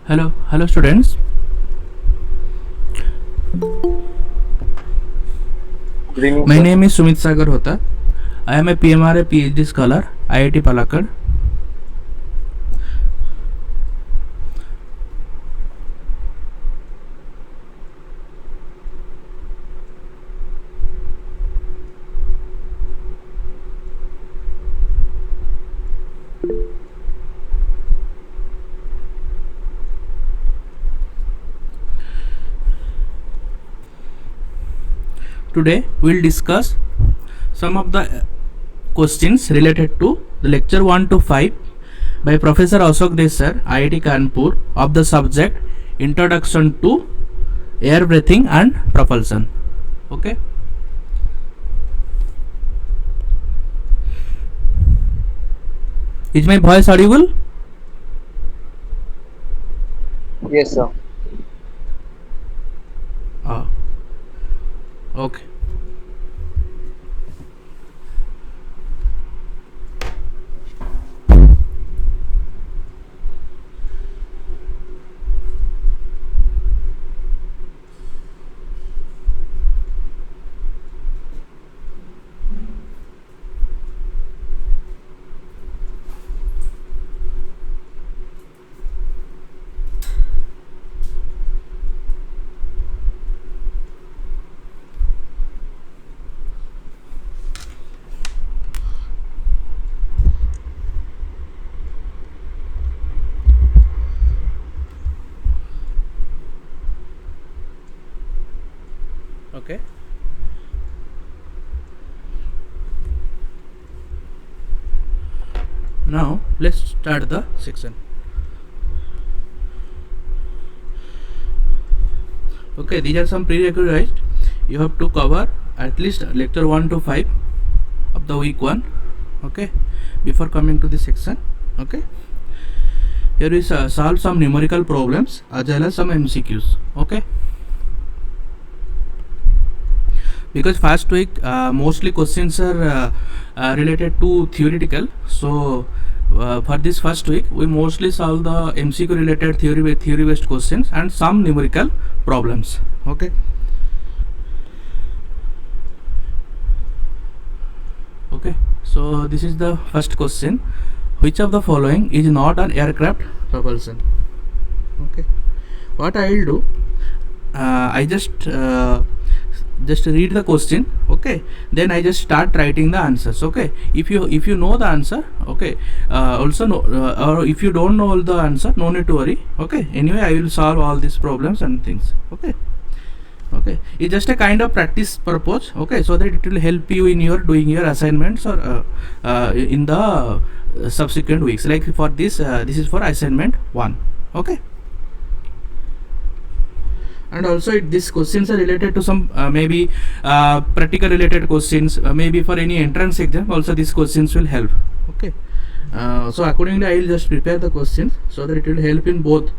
Hello students. Good evening, My sir. name is Sumit Sagar Hota. I am a PMRA PhD scholar, IIT Palakkad. Today we will discuss some of the questions related to the lecture 1 to 5 by Professor Ashok Desai, IIT Kanpur, of the subject Introduction to Airbreathing and Propulsion. Okay. Is my voice audible? Yes, sir. Okay. Okay. Now let's start the section. Okay, these are some prerequisites. You have to cover at least lecture 1 to 5 of the week 1. Okay, before coming to this section. Okay, here is solve some numerical problems as well as some MCQs. Okay, because first week mostly questions are related to theoretical, so for this first week we mostly solve the MCQ related theory based questions and some numerical problems. Okay, so this is the first question: which of the following is not an aircraft propulsion? Okay, what I will do, I just read the question. Okay, then I just start writing the answers. Okay, if you know the answer, okay, also know, or if you don't know all the answer, no need to worry. Okay, anyway I will solve all these problems and things. Okay, it's just a kind of practice purpose. Okay, so that it will help you in your doing your assignments or in the subsequent weeks. Like for this this is for assignment 1. Okay, and also these questions are related to some maybe practical related questions, maybe for any entrance exam also these questions will help. Okay, so accordingly I will just prepare the questions so that it will help in both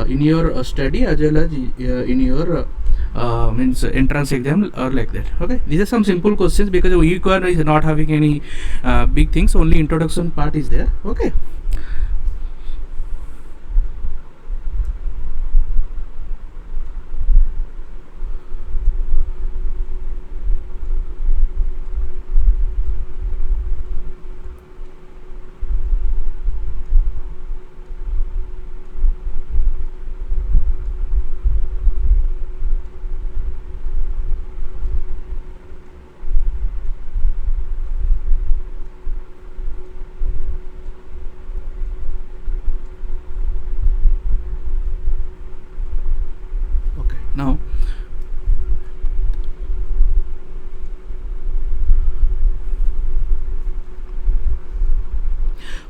in your study as well as in your means entrance exam or like that. Okay, these are some simple questions because week 1 is not having any big things, only introduction part is there. Okay, now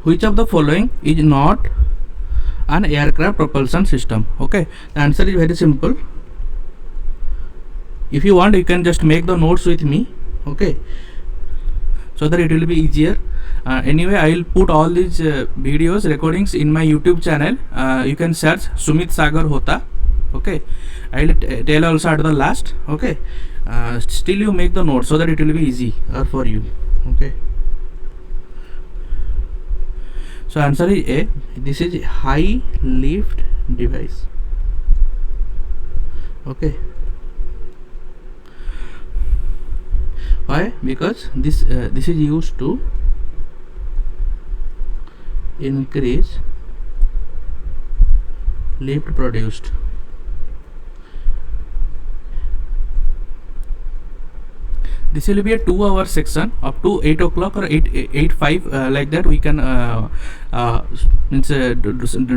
which of the following is not an aircraft propulsion system? Okay, the answer is very simple. If you want you can just make the notes with me. Okay, so that it will be easier. Anyway I will put all these videos recordings in my YouTube channel. You can search Sumit Sagar Hota. Okay, I will tell also at the last. Okay, still you make the notes so that it will be easy for you. Okay, So answer is A. This is high lift device. Okay. Why? Because this is used to increase lift produced. This will be a 2-hour section up to 8 o'clock or 8:05 like that. We can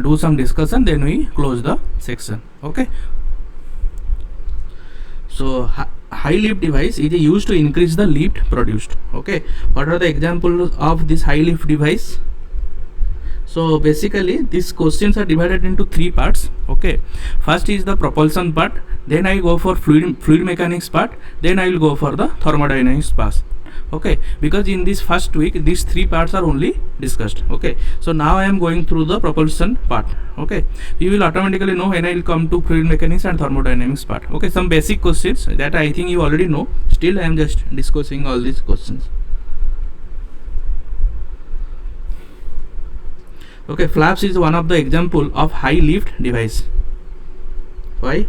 do some discussion, then we close the section. Okay. So high lift device is used to increase the lift produced. Okay. What are the examples of this high lift device? So basically these questions are divided into 3 parts. Okay, first is the propulsion part, then I go for fluid mechanics part, then I will go for the thermodynamics part. Okay, because in this first week these 3 parts are only discussed. Okay, so now I am going through the propulsion part. Okay, you will automatically know when I will come to fluid mechanics and thermodynamics part. Okay, some basic questions that I think you already know, still I am just discussing all these questions. Okay, flaps is one of the example of high lift device. Why?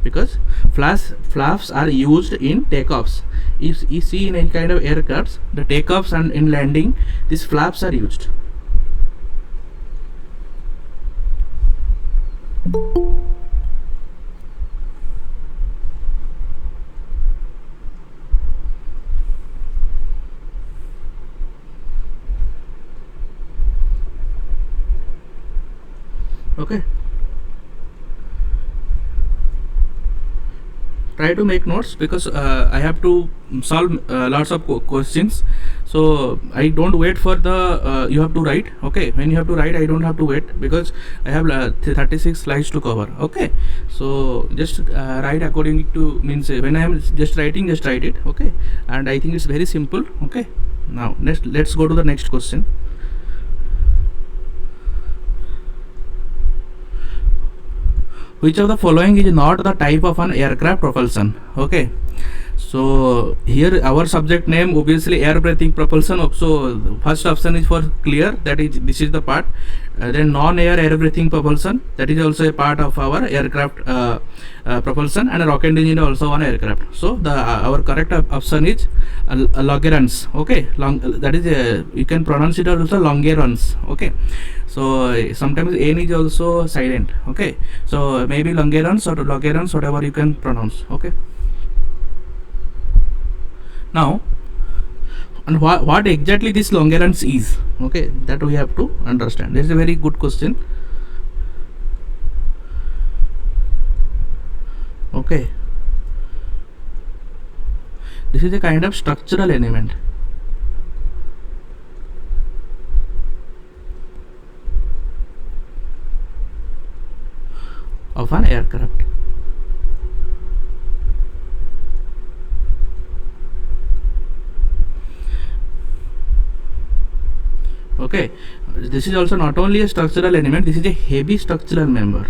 Because flaps are used in takeoffs. If you see in any kind of aircrafts, the takeoffs and in landing, these flaps are used. Okay, try to make notes because I have to solve lots of questions, so I don't wait for the you have to write. Okay, when you have to write, I don't have to wait because I have 36 slides to cover. Okay, so just write according to, means when I am just writing, just write it. Okay, and I think it's very simple. Okay, now let's go to the next question. Which of the following is not the type of an aircraft propulsion? Okay, so here our subject name obviously air breathing propulsion. So first option is for clear, that is this is the part. Then non-air air breathing propulsion, that is also a part of our aircraft propulsion, and a rocket engine also on aircraft. So the our correct option is longerons. Okay, that is you can pronounce it also longerons. Okay, so sometimes n is also silent. Okay, so maybe longerons or longerons, whatever you can pronounce. Okay, now and what exactly this longerons is? Okay, that we have to understand. This is a very good question. Okay, this is a kind of structural element of an aircraft. Okay, this is also not only a structural element, this is a heavy structural member.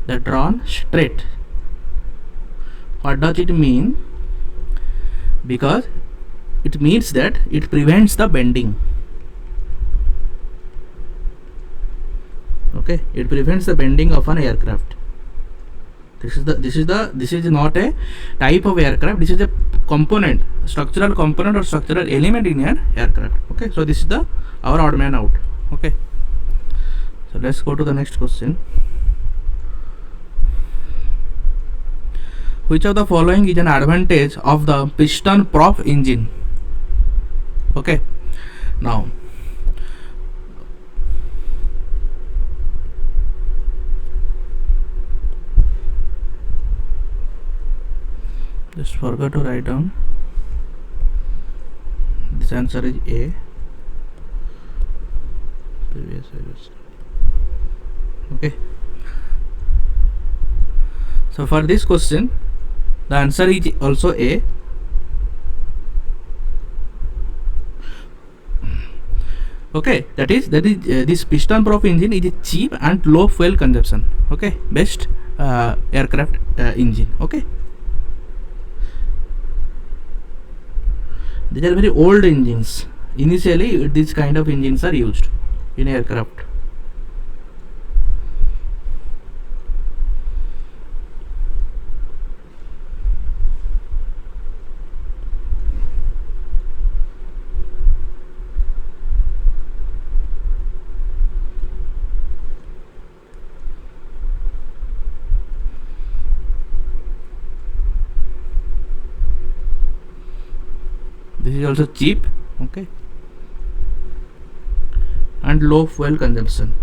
That drawn straight. What does it mean? Because it means that it prevents the bending. Okay, it prevents the bending of an aircraft. This is not a type of aircraft. This is a component, structural component or structural element in an aircraft. Okay, so this is our odd man out. Okay, so let's go to the next question. Which of the following is an advantage of the piston prop engine? Okay, now just forgot to write down. This answer is A. Previous. Okay, so for this question the answer is also A. Okay, that is this piston prop engine is a cheap and low fuel consumption. Okay, best aircraft engine. Okay, these are very old engines. Initially these kind of engines are used in aircraft. This is also cheap. Okay, and low fuel consumption.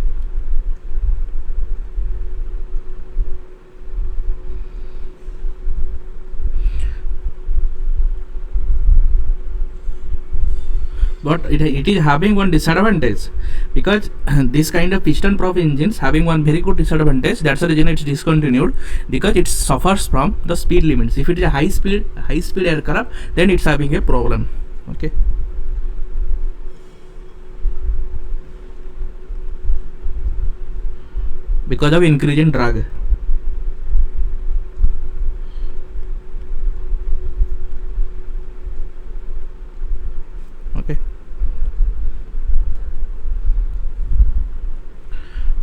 But it is having one disadvantage, because this kind of piston prop engines having one very good disadvantage. That's the reason it's discontinued, because it suffers from the speed limits. If it is a high speed aircraft, then it's having a problem. Okay, because of increase in drag. Okay,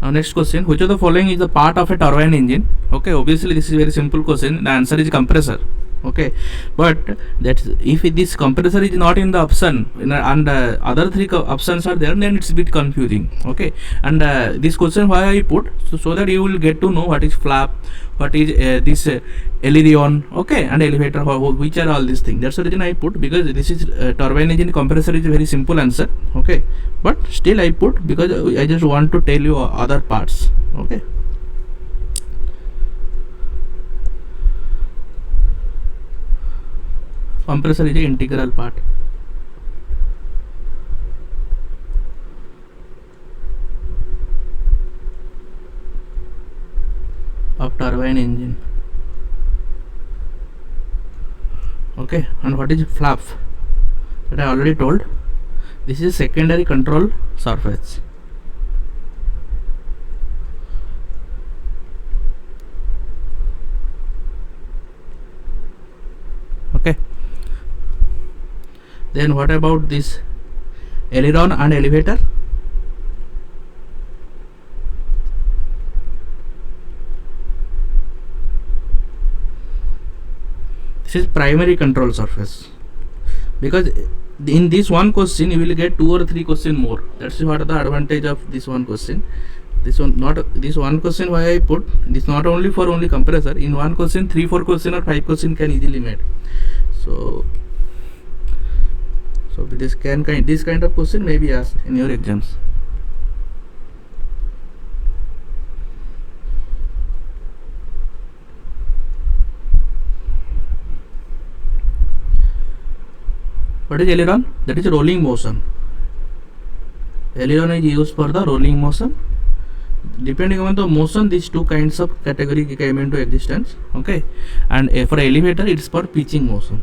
now next question: which of the following is the part of a turbine engine? Okay, obviously this is very simple question. The answer is compressor. Okay, but that's if this compressor is not in the option, and other three options are there, then it's a bit confusing. Okay, and this question why I put, so that you will get to know what is flap, what is this aileron, okay, and elevator, which are all these things. That's the reason I put, because this is turbine engine compressor is a very simple answer. Okay, but still I put because I just want to tell you other parts. Okay, compressor is an integral part of turbine engine. Okay, and what is flap? That I already told. This is secondary control surface. Okay, then what about this aileron and elevator? This is primary control surface, because in this one question you will get 2 or 3 question more. That's what the advantage of this one question. This one, not this one question why I put this, not only for only compressor. In one question 3-4 question or 5 question can easily made. So this kind of question may be asked in your exams. What is aileron? That is rolling motion. Aileron is used for the rolling motion. Depending on the motion, these two kinds of category came into existence. Okay, and for elevator it's for pitching motion.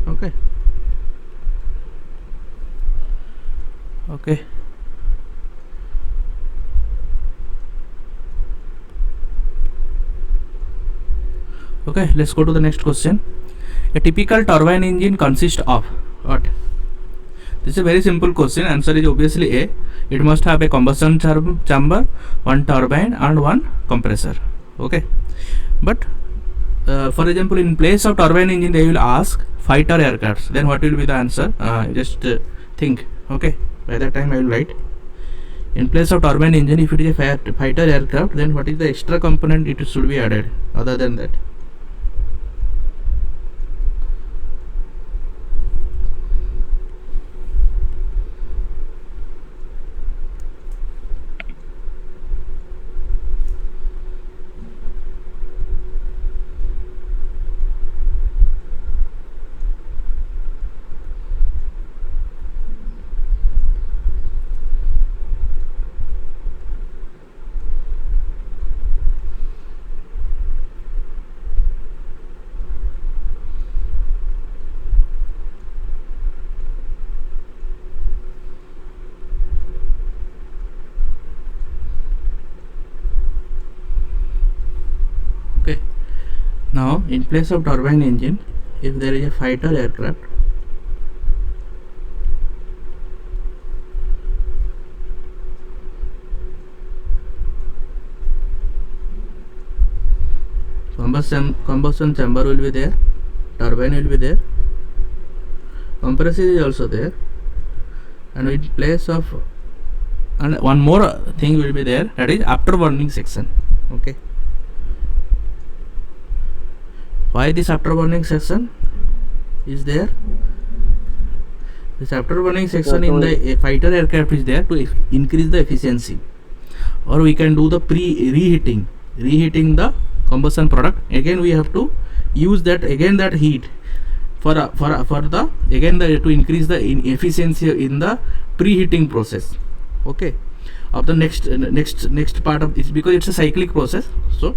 Okay, okay. Okay, let's go to the next question. A typical turbine engine consists of what? This is a very simple question. Answer is obviously A. It must have a combustion chamber, one turbine, and one compressor. Okay, but for example, in place of turbine engine, they will ask fighter aircrafts. Then what will be the answer? Just think. Okay, by that time I will write. In place of turbine engine, if it is a fighter aircraft, then what is the extra component it should be added other than that? Now in place of turbine engine, if there is a fighter aircraft, combustion chamber will be there, turbine will be there, compressor is also there, and in place of, and one more thing will be there, that is afterburning section. Okay, why this afterburning section is there? This afterburning section in the fighter aircraft is there to increase the efficiency, or we can do the reheating the combustion product. Again we have to use that heat for the again to increase the efficiency in the preheating process. Okay, of the next part of this, because it's a cyclic process. So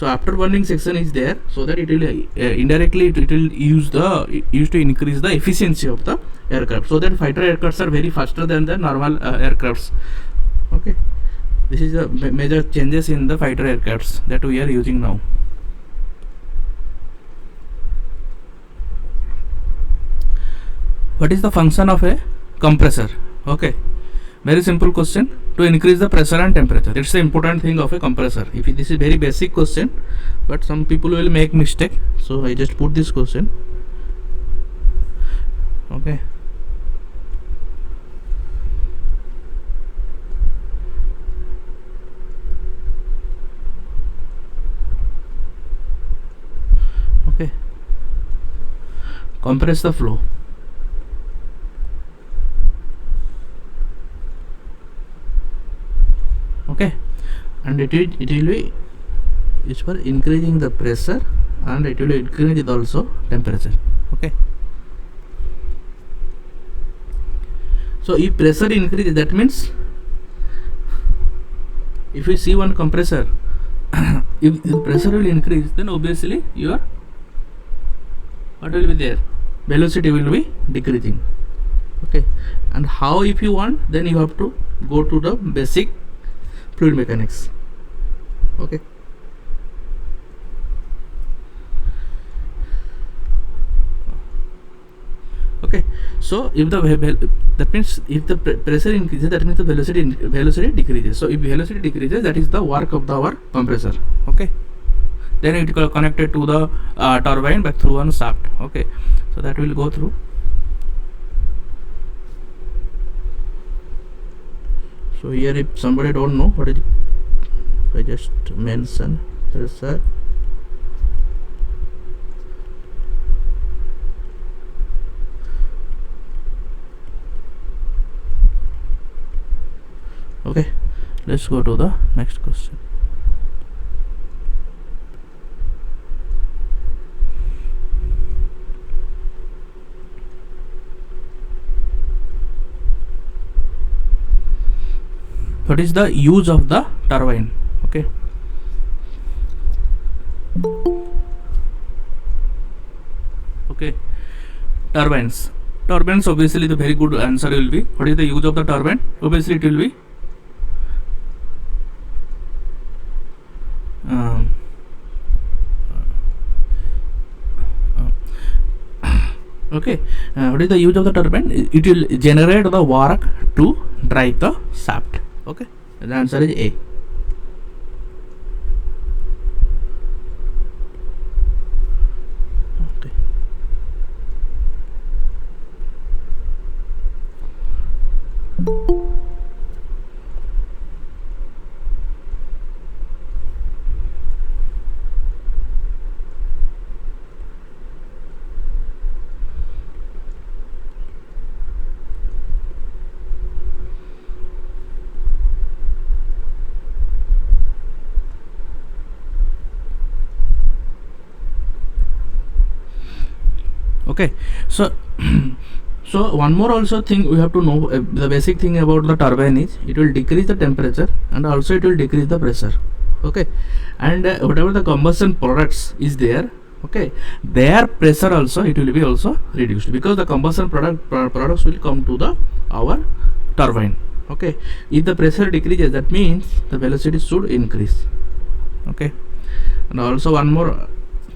afterburning section is there, so that it will indirectly it will use to increase the efficiency of the aircraft, so that fighter aircrafts are very faster than the normal aircrafts. Okay, this is the major changes in the fighter aircrafts that we are using now. What is the function of a compressor? Okay, very simple question. To increase the pressure and temperature, it's the important thing of a compressor. If this is very basic question, but some people will make mistake, so I just put this question. Okay, okay, compress the flow. Okay, and it will be used for increasing the pressure, and it will increase also temperature. Okay, so if pressure increases, that means if you see one compressor, if the pressure will increase, then obviously your what will be there, velocity will be decreasing. Okay, and how, if you want, then you have to go to the basic fluid mechanics. Okay, okay, so if the that means if the pressure increases, that means the velocity decreases. So if velocity decreases, that is the work of our compressor. Okay, then it is connected to the turbine back through one shaft. Okay, so that will go through. So here, if somebody don't know what is it, I just mention pressure. Okay, let's go to the next question. What is the use of the turbine? Okay, okay, turbines. Obviously the very good answer will be, what is the use of the turbine? Obviously it will be okay, what is the use of the turbine? It will generate the work to drive the shaft. Okay, the answer is A. Okay, okay, so so one more also thing we have to know, the basic thing about the turbine is it will decrease the temperature and also it will decrease the pressure. Okay, and whatever the combustion products is there, okay, their pressure also it will be also reduced, because the combustion products will come to our turbine. Okay, if the pressure decreases, that means the velocity should increase. Okay, and also one more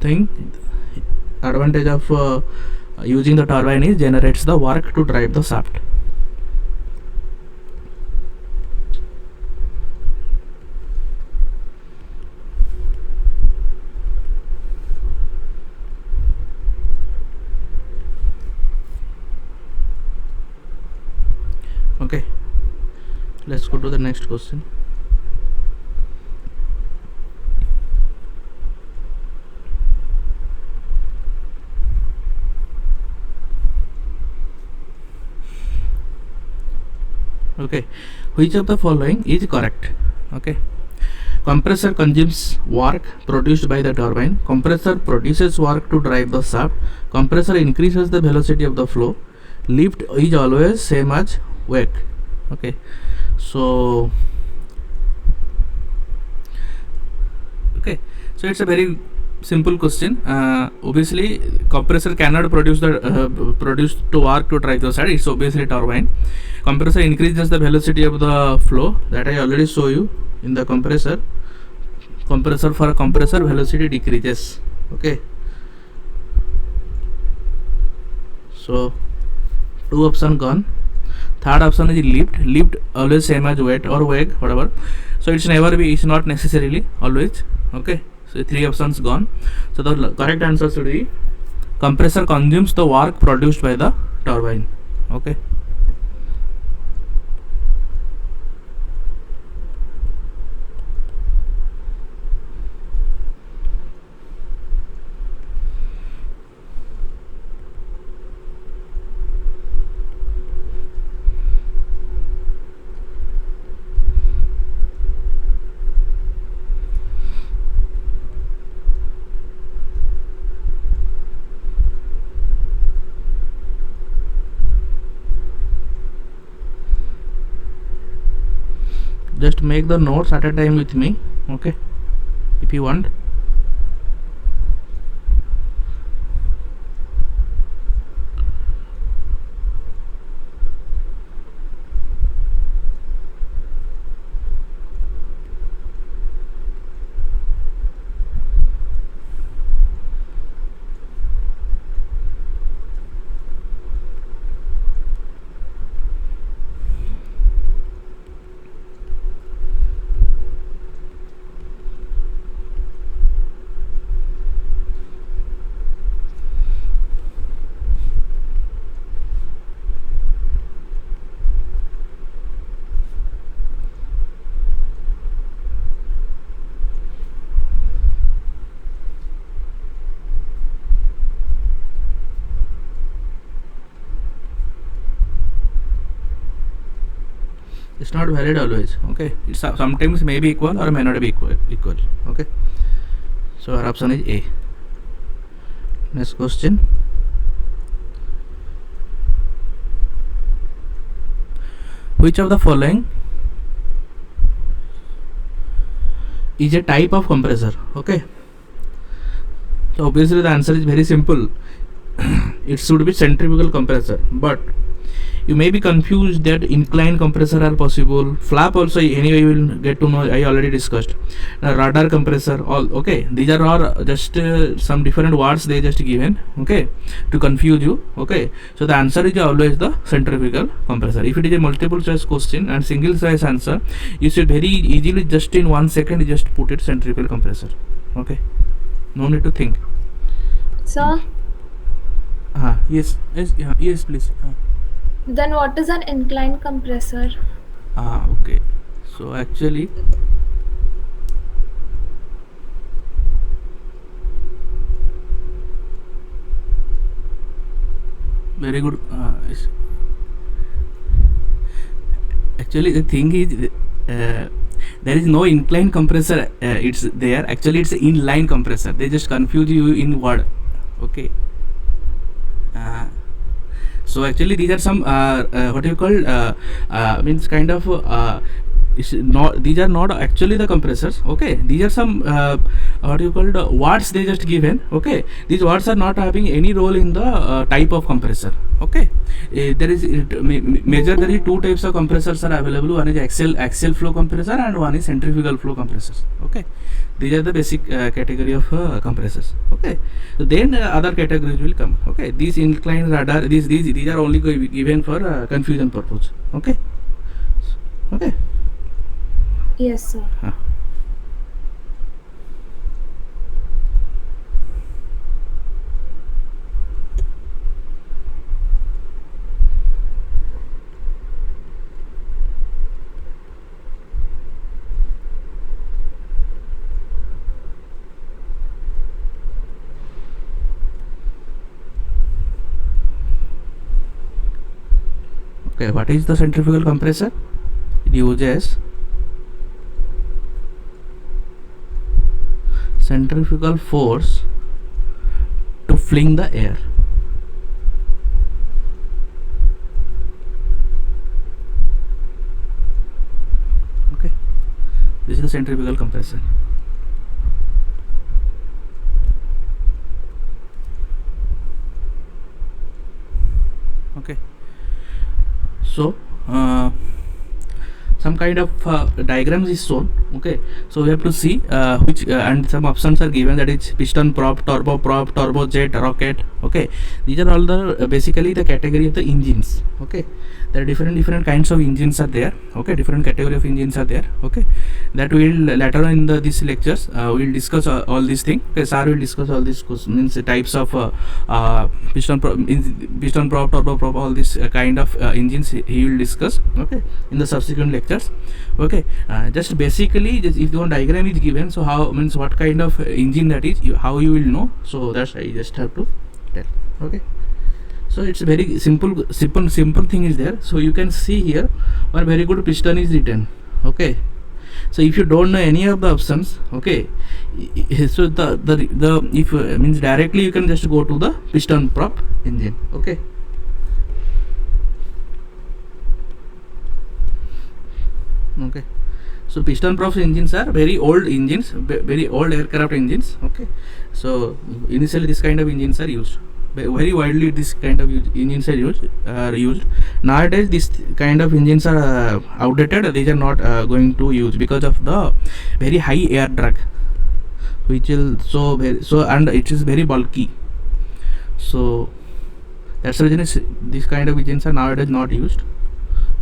thing, advantage of using the turbine is generates the work to drive the shaft. Okay, let's go to the next question. Okay, which of the following is correct? Okay, compressor consumes work produced by the turbine. Compressor produces work to drive the shaft. Compressor increases the velocity of the flow. Lift is always same as wake. Okay, so it's a very simple question. Obviously compressor cannot produce to work to drive the shaft. It's obviously turbine. Compressor increases the velocity of the flow, that I already show you in the compressor. For compressor velocity decreases. Okay, so 2 option gone. Third option is lift always same as weight or wake, whatever. So it's not necessarily always. Okay, so 3 options gone. So the correct answer should be compressor consumes the work produced by the turbine. Okay, just make the notes at a time with me. Okay, if you want. It's not valid always. Okay, it's sometimes may be equal or may not be equal. Okay, so our option is A. Next question. Which of the following is a type of compressor? Okay, so obviously the answer is very simple. It should be centrifugal compressor, but you may be confused that incline compressor are possible. Flap also, anyway you will get to know, I already discussed. Radar compressor, all okay, these are all just some different words they just given, okay, to confuse you. Okay, so the answer is always the centrifugal compressor. If it is a multiple choice question and single choice answer, you should very easily just in 1 second just put it centrifugal compressor. Okay, no need to think. Sir, Yes, yes please. then what is an incline compressor? Okay, so actually very good. Actually the thing is there is no incline compressor. It's there, actually it's inline compressor. They just confuse you in word. Okay, so actually these are some what you call means kind of these are not actually the compressors. Okay, these are some what you call the watts they just given. Okay, these watts are not having any role in the type of compressor. Okay, there is major there is two types of compressors are available. One is axial flow compressor and one is centrifugal flow compressors. Okay, these are the basic category of compressors. Okay, so then other categories will come. Okay, these inclined radar, these are only given for confusion purpose. Okay, okay. Yes, sir. Okay, what is the centrifugal compressor? It uses centrifugal force to fling the air. Okay, this is the centrifugal compressor. Okay, so some kind of diagrams is shown. Okay, so we have to see which and some options are given, that is piston prop, turbojet, rocket. Okay, these are all the basically the category of the engines. Okay, there are different kinds of engines are there. Okay, different category of engines are there. Okay, that we will later on in these lectures we will discuss all these things. Okay, sir will discuss all these means types of piston prop, turbo prop, all these kind of engines he will discuss. Okay, in the subsequent lectures. Okay, just basically just if your diagram is given, so how means what kind of engine that is, how you will know. So that's I just have to tell. Okay, so it's very simple thing is there. So you can see here one very good piston is written. Okay, so if you don't know any of the options, okay, so the if means directly you can just go to the piston prop engine. Okay, okay, so piston prop engines are very old engines, very old aircraft engines. Okay, so initially this kind of engines are used very widely. This kind of engines are used nowadays. This kind of engines are outdated. These are not going to use because of the very high air drag, which will and it is very bulky. So that's the reason this kind of engines are nowadays not used.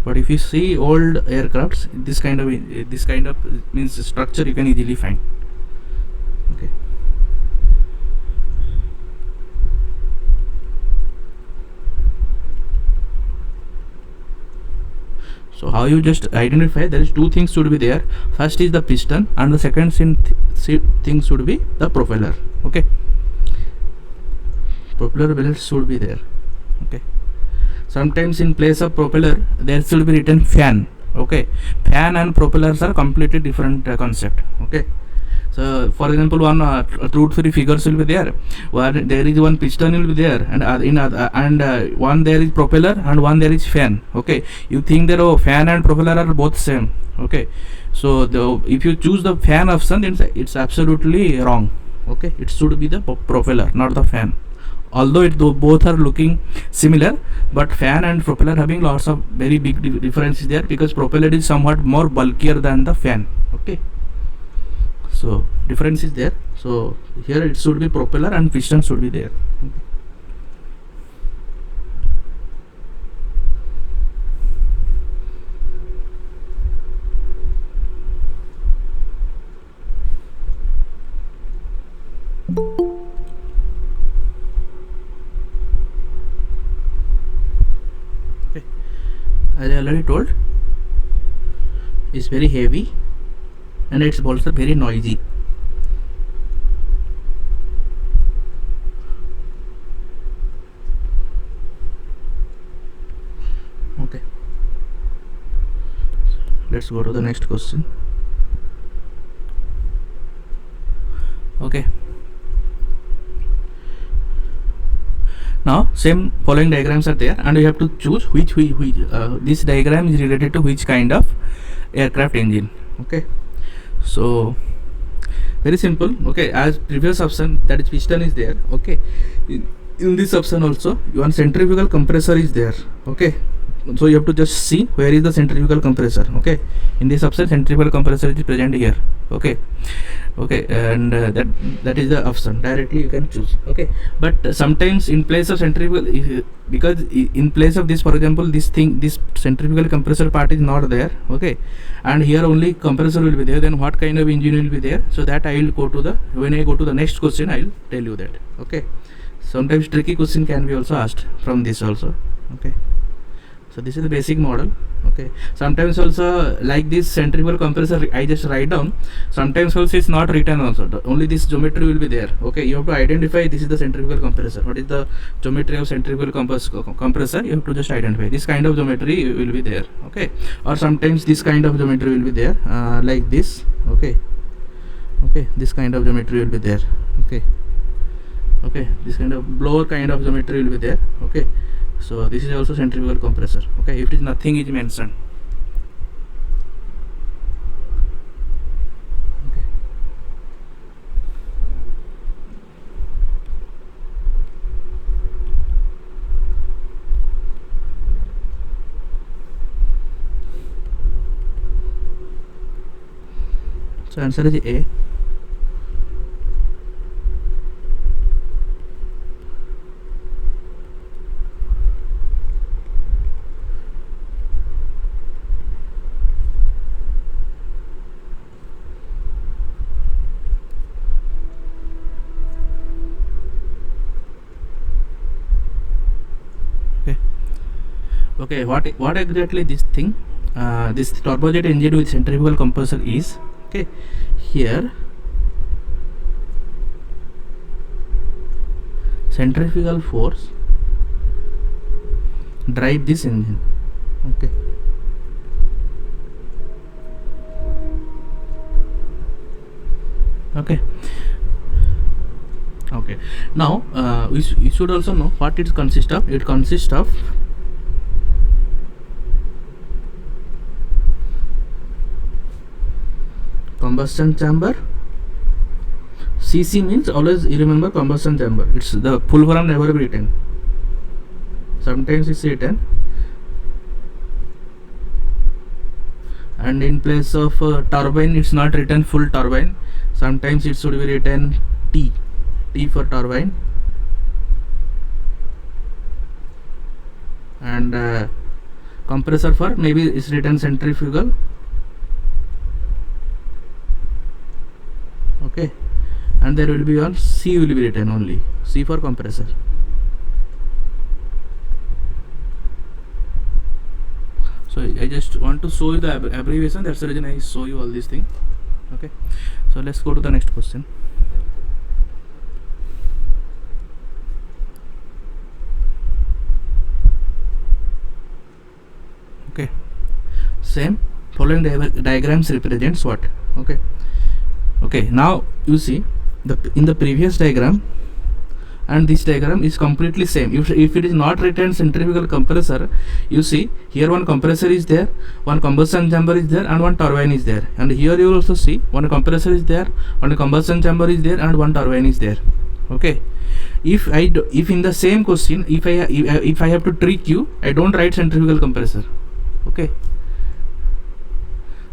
But if you see old aircrafts, this kind of means structure you can easily find. Okay, so how you just identify, there is two things should be there. First is the piston and the second thing should be the propeller. Okay, propeller belts should be there. Okay, sometimes in place of propeller there should be written fan. Okay, fan and propellers are completely different concept. Okay, so for example, one truth free figures will be there, where there is one piston will be there, and one there is propeller and one there is fan. Okay, you think that fan and propeller are both same. Okay, so if you choose the fan option, it's absolutely wrong. Okay, it should be the propeller, not the fan. Although both are looking similar, but fan and propeller having lots of very big differences there, because propeller is somewhat more bulkier than the fan. Okay, so difference is there. So here it should be propeller and piston should be there. Okay, as I already told, it's very heavy and it's also very noisy. Okay, let's go to the next question. Okay, now same following diagrams are there and you have to choose which this diagram is related to which kind of aircraft engine. Okay, so very simple. Okay, as previous option, that is piston is there. Okay, in this option also one centrifugal compressor is there. Okay, so you have to just see where is the centrifugal compressor. Okay, in this option centrifugal compressor is present here. Okay, okay, and that is the option, directly you can choose. Okay, but sometimes in place of centrifugal, because in place of this, for example, this centrifugal compressor part is not there. Okay, and here only compressor will be there, then what kind of engine will be there? So that I will go to the, when I go to the next question, I will tell you that. Okay, sometimes tricky question can be also asked from this also. Okay, so this is the basic model. Okay, sometimes also like this centrifugal compressor I just write down, sometimes also it's not written also, only this geometry will be there. Okay, you have to identify this is the centrifugal compressor, what is the geometry of centrifugal compressor, you have to just identify this kind of geometry will be there. Okay, or sometimes this kind of geometry will be there, like this. Okay, okay, this kind of geometry will be there. Okay, okay, this kind of blower kind of geometry will be there. Okay, so this is also centrifugal compressor. Okay, if it is nothing is mentioned. Okay, so answer is A. Okay, what exactly this thing, this turbojet engine with centrifugal compressor is? Okay, here centrifugal force drive this engine. Okay, okay, okay. Now we should also know what it consists of. It consists of combustion chamber. CC means, always you remember combustion chamber, it's the full form never be written, sometimes it's written, and in place of turbine it's not written full turbine, sometimes it should be written T for turbine, and compressor for maybe it's written centrifugal. Okay, and there will be one C will be written only, C for compressor. So I just want to show you the abbreviation, that's the reason I show you all these things. Okay, so let's go to the next question. Okay, same following diagrams represents what? Okay, okay, now you see in the previous diagram and this diagram is completely same. If it is not written centrifugal compressor, you see here one compressor is there, one combustion chamber is there, and one turbine is there, and here you also see one compressor is there, one combustion chamber is there, and one turbine is there. Okay, if in the same question, if I have to trick you, I don't write centrifugal compressor. Okay,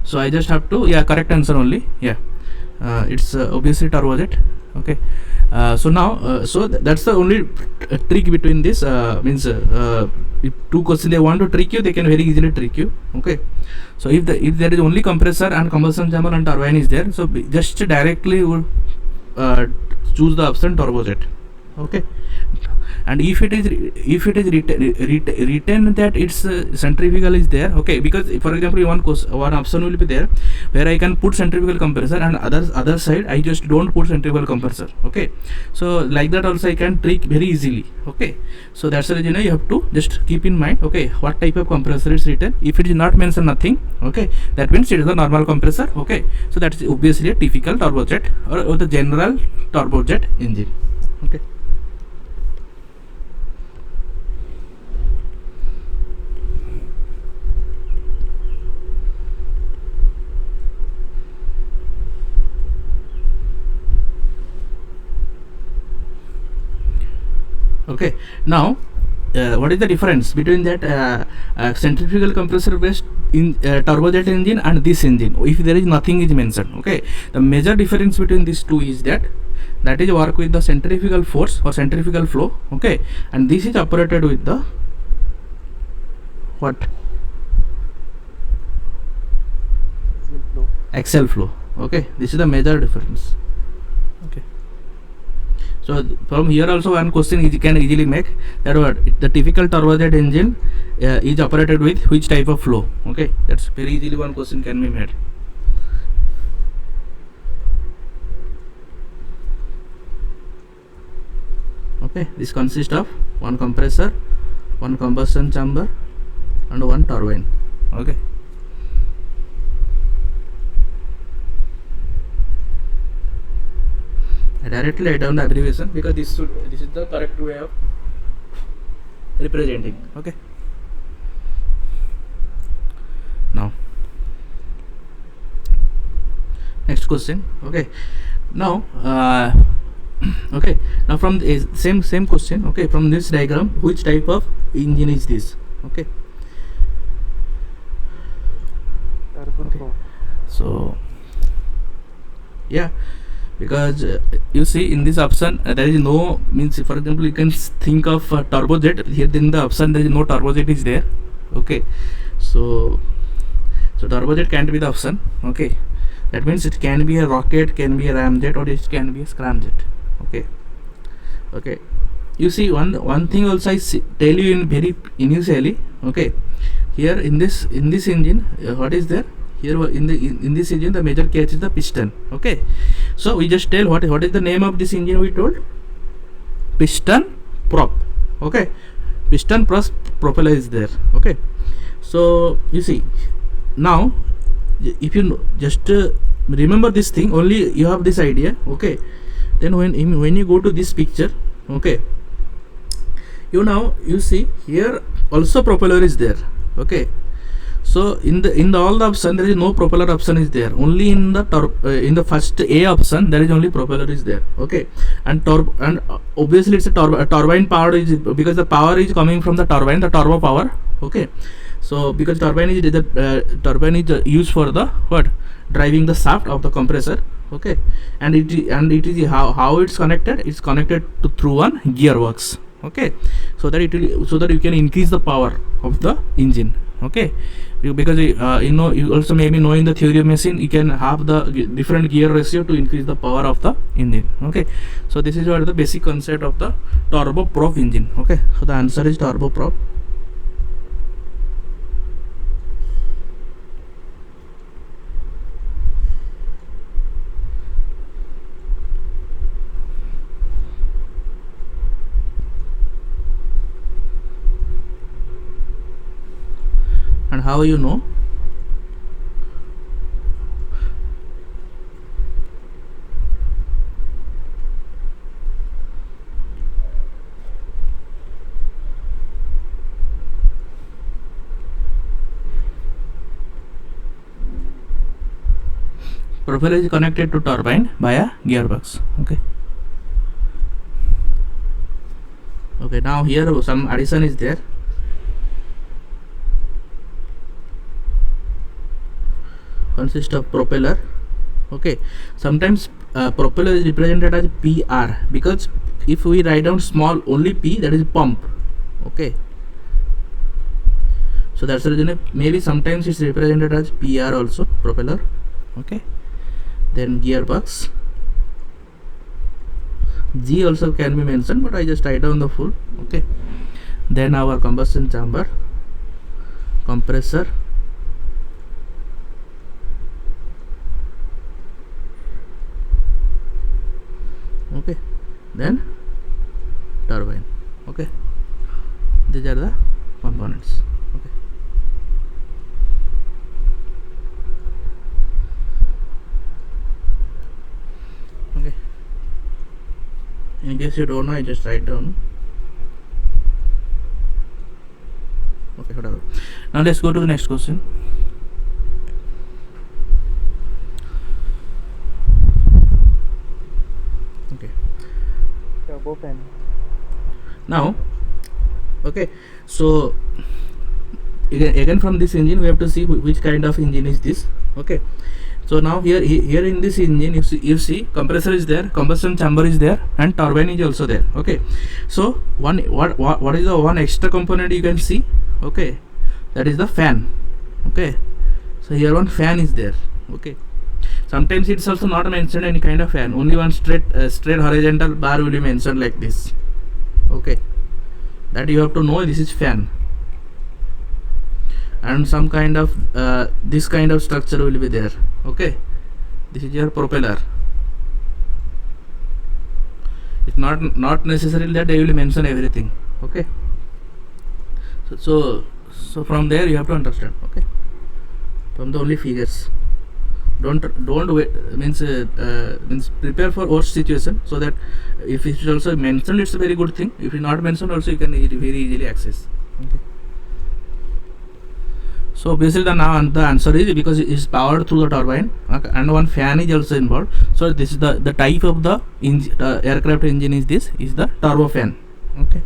so I just have to, yeah, correct answer only. Yeah, it's obviously turbojet. Okay, so now so that's the only trick between this, means if two questions they want to trick you, they can very easily trick you. Okay, so if there is only compressor and combustion chamber and turbine is there, so just directly would choose the option turbojet. Okay, and if it is written that it's centrifugal is there. Okay, because for example one option will be there where I can put centrifugal compressor, and other side I just don't put centrifugal compressor. Okay, so like that also I can trick very easily. Okay, so that's the reason you have to just keep in mind, okay, what type of compressor is written. If it is not mentioned nothing, okay, that means it is a normal compressor. Okay, so that is obviously a typical turbojet or the general turbojet engine. Okay, Okay, now what is the difference between that centrifugal compressor based in turbojet engine and this engine? If there is nothing is mentioned, okay, the major difference between these two is that is work with the centrifugal force or centrifugal flow, okay, and this is operated with the what? Axial flow. Okay, this is the major difference. Okay, so from here also one question is can easily make that what the typical turbojet engine is operated with which type of flow. Okay, that's very easily one question can be made. Okay, this consists of one compressor, one combustion chamber and one turbine. Okay, I directly write down the abbreviation because this is the correct way of representing. Okay, now next question. Okay, now okay, now from the same question, okay, from this diagram which type of engine is this? Okay, so yeah, because you see in this option there is no means, for example you can think of turbojet here, then the option there is no turbojet is there. Okay, so turbojet can't be the option. Okay, that means it can be a rocket, can be a ramjet, or it can be a scramjet. Okay, you see one thing also I tell you in very initially. Okay, here in this engine what is there here in this engine, the major catch is the piston. Okay, so we just tell what is the name of this engine. We told piston prop. Okay, piston plus propeller is there. Okay, so you see now if you just remember this thing, only you have this idea. Okay, then when you go to this picture, okay, you see here also propeller is there. Okay, so in the all the option there is no propeller option is there, only in the first A option there is only propeller is there. Okay, and obviously it's a turbine power is because the power is coming from the turbine, the turbo power. Okay, so because turbine is used for the what, driving the shaft of the compressor. Okay, and it is how it's connected. It's connected to through one gearbox. Okay, so that you can increase the power of the engine. Okay, because you also maybe know in the theory of machine you can have the different gear ratio to increase the power of the engine. Okay, so this is what the basic concept of the turboprop engine. Okay, so the answer is turboprop. And how you know? Propeller is connected to turbine via gearbox. Okay. Okay, now here some addition is there. Consist of propeller. Okay, sometimes propeller is represented as PR because if we write down small only P, that is pump. Okay, so that's the reason maybe sometimes it's represented as PR also, propeller. Okay, then gearbox. G also can be mentioned, but I just write down the full. Okay, then our combustion chamber, compressor, okay, then turbine. Okay, these are the components. Okay, okay, in case you don't know, I just write down. Okay, whatever. Now let's go to the next question. Now, okay, so again from this engine we have to see which kind of engine is this. Okay, so now here in this engine you see compressor is there, combustion chamber is there, and turbine is also there. Okay, so what is the one extra component you can see? Okay, that is the fan. Okay, so here one fan is there. Okay, sometimes it's also not mentioned any kind of fan, only one straight horizontal bar will be mentioned like this. Okay, that you have to know this is fan, and some kind of this kind of structure will be there. Okay, this is your propeller. It's not necessary that they will mention everything. Okay, so from there you have to understand. Okay, from the only figures, don't wait, means prepare for worst situation, so that if it's also mentioned it's a very good thing. If it's not mentioned also you can very easily access. Okay, so basically the answer is because it is powered through the turbine, okay, and one fan is also involved. So this is the type of the aircraft engine is this is the turbofan. Okay,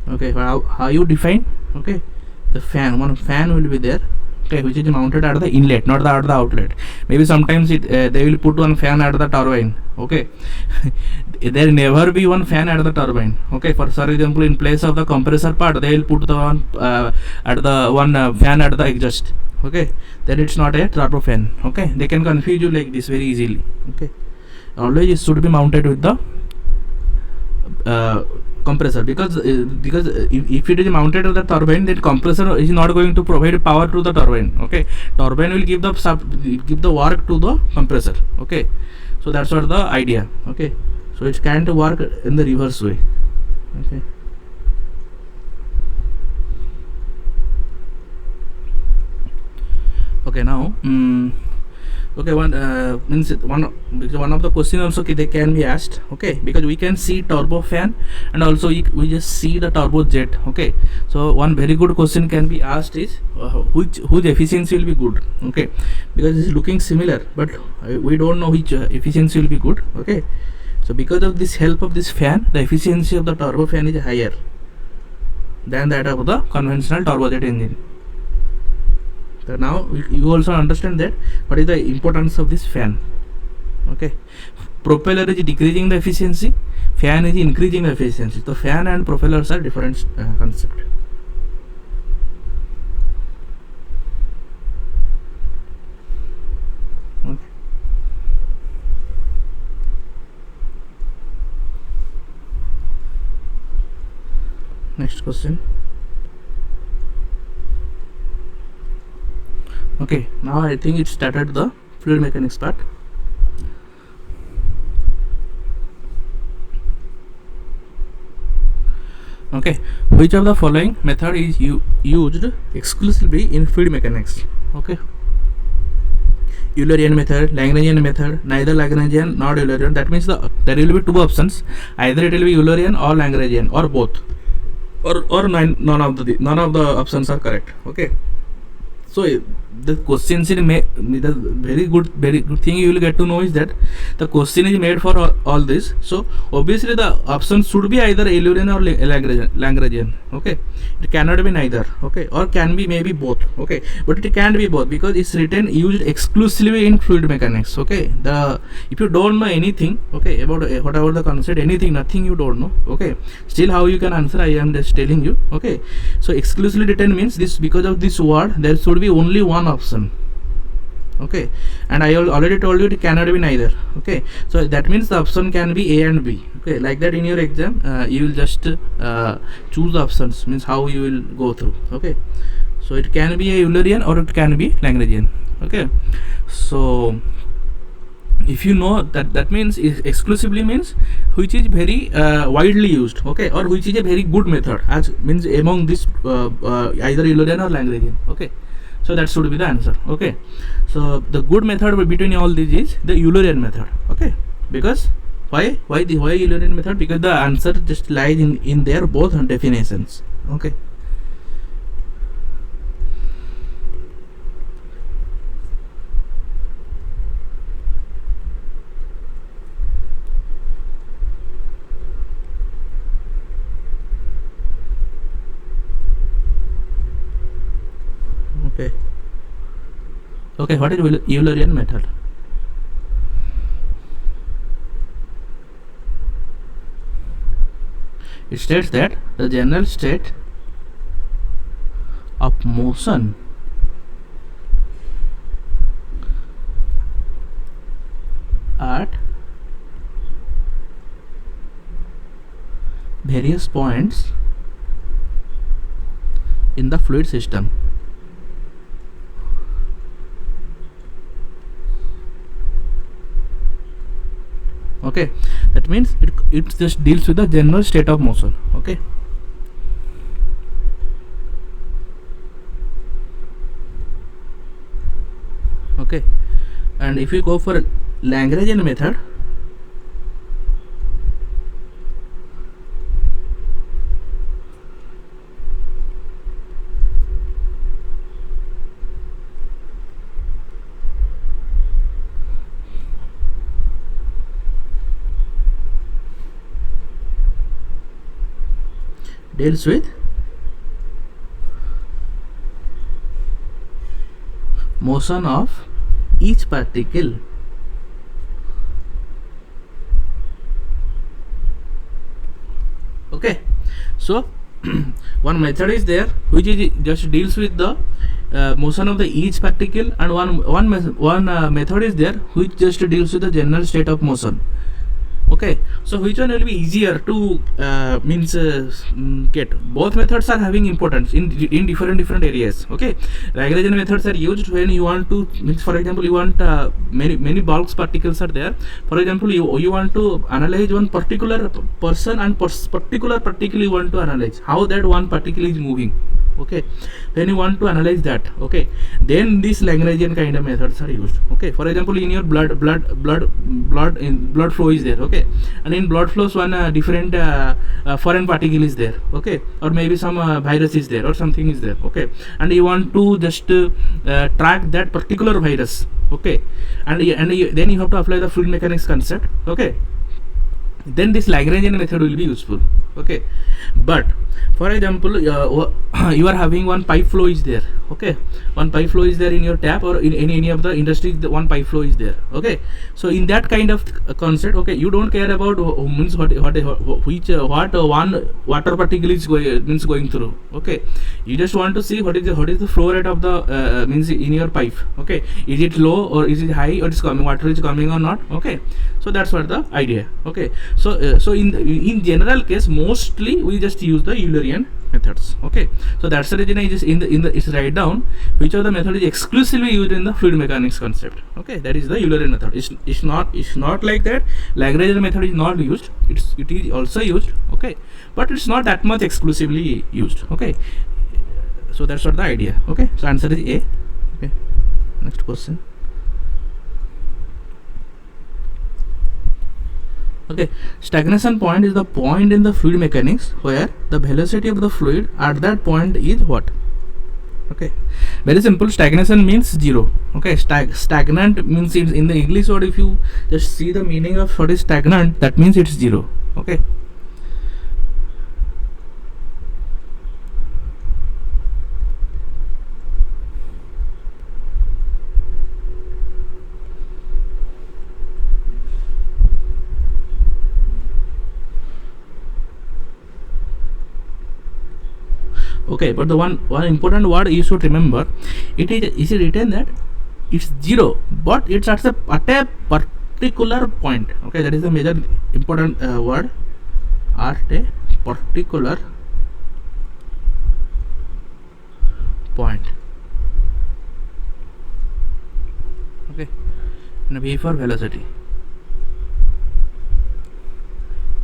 okay, how you define? Okay, the fan, one fan will be there, okay, which is mounted at the inlet, not at the outlet. Maybe sometimes they will put one fan at the turbine. Okay, there never be one fan at the turbine. Okay, for example, in place of the compressor part they will put the one at the one fan at the exhaust. Okay, then it's not a turbofan. Okay, they can confuse you like this very easily. Okay, always it should be mounted with the compressor, because if it is mounted to the turbine, then compressor is not going to provide power to the turbine. Okay, turbine will give the work to the compressor. Okay, so that's what the idea. Okay, so it can't work in the reverse way. Okay, okay, now okay, one of the question also they can be asked. Okay, because we can see turbofan and also we just see the turbojet. Okay, so one very good question can be asked is whose efficiency will be good. Okay, because it's looking similar but we don't know which efficiency will be good. Okay, so because of this help of this fan, the efficiency of the turbofan is higher than that of the conventional turbojet engine. So now you also understand that what is the importance of this fan. Okay, propeller is decreasing the efficiency, fan is increasing the efficiency. So fan and propellers are different concept. Okay. Next question. Okay, now I think it started the fluid mechanics part. Okay, which of the following method is used exclusively in fluid mechanics? Okay, Eulerian method, Lagrangian method, neither Lagrangian nor Eulerian. That means there will be two options, either it will be Eulerian or Lagrangian or both, or none of the options are correct. Okay, so the questions in the very good thing you will get to know is that the question is made for all this. So obviously the options should be either Eulerian or Lagrangian. Okay, it cannot be neither. Okay, or can be maybe both. Okay, but it can't be both because it's written used exclusively in fluid mechanics. Okay, if you don't know anything, okay, about whatever the concept, nothing you don't know. Okay, still how you can answer, I am just telling you. Okay, so exclusively written means this, because of this word there should be only one option. Okay, and I already told you it cannot be neither. Okay, so that means the option can be A and B. Okay, like that in your exam you will just choose the options, means how you will go through. Okay, so it can be a Eulerian or it can be Lagrangian. Okay, so if you know that means exclusively means which is very widely used. Okay, or which is a very good method, as means among this either Eulerian or Lagrangian. Okay, so that should be the answer. Okay, so the good method between all these is the Eulerian method. Okay, because Why Eulerian method? Because the answer just lies in their both definitions. Okay. Okay, what is Eulerian method? It states that the general state of motion at various points in the fluid system okay, that means it just deals with the general state of motion. Okay, okay, and if you go for Lagrangian method, deals with motion of each particle okay. So one method is there which is just deals with the motion of the each particle, and one method is there which just deals with the general state of motion. Okay, so which one will be easier to get? Both methods are having importance in different areas. Okay, Lagrangian methods are used when you want to, for example, you want many bulk particles are there. For example, you want to analyze one particular person and particular particle you want to analyze how that one particle is moving. Okay, then you want to analyze that. Okay, then these Lagrangian kind of methods are used. Okay, for example, in your blood flow is there. Okay, and in blood flows one different foreign particle is there. Okay, or maybe some virus is there or something is there. Okay, and you want to just track that particular virus. Okay, and then you have to apply the fluid mechanics concept. Okay, then this Lagrangian method will be useful. Okay, but for example, you are having one pipe flow is there. Okay, one pipe flow is there in your tap or in any of the industries, the one pipe flow is there. Okay, so in that kind of concept, okay, you don't care about means what one water particle is going through. Okay, you just want to see what is the flow rate of the means in your pipe. Okay, is it low or is it high, or is coming water is coming or not. Okay, so that's what the idea. Okay, so in general case, mostly we just use the Eulerian methods. Okay, so that's the reason I just it's write down which of the method is exclusively used in the fluid mechanics concept. Okay, that is the Eulerian method. It's not like that. Lagrangian method is not used. It is also used. Okay, but it's not that much exclusively used. Okay, so that's what the idea. Okay, so answer is A. Okay, next question. Okay, stagnation point is the point in the fluid mechanics where the velocity of the fluid at that point is what? Okay, very simple. Stagnation means zero. Okay, stagnant means it's in the English word. If you just see the meaning of what is stagnant, that means it's zero. Okay. Okay, but the one important word you should remember, it is written that it's zero, but it's at a particular point. Okay, that is the major important word, at a particular point. Okay, and V for velocity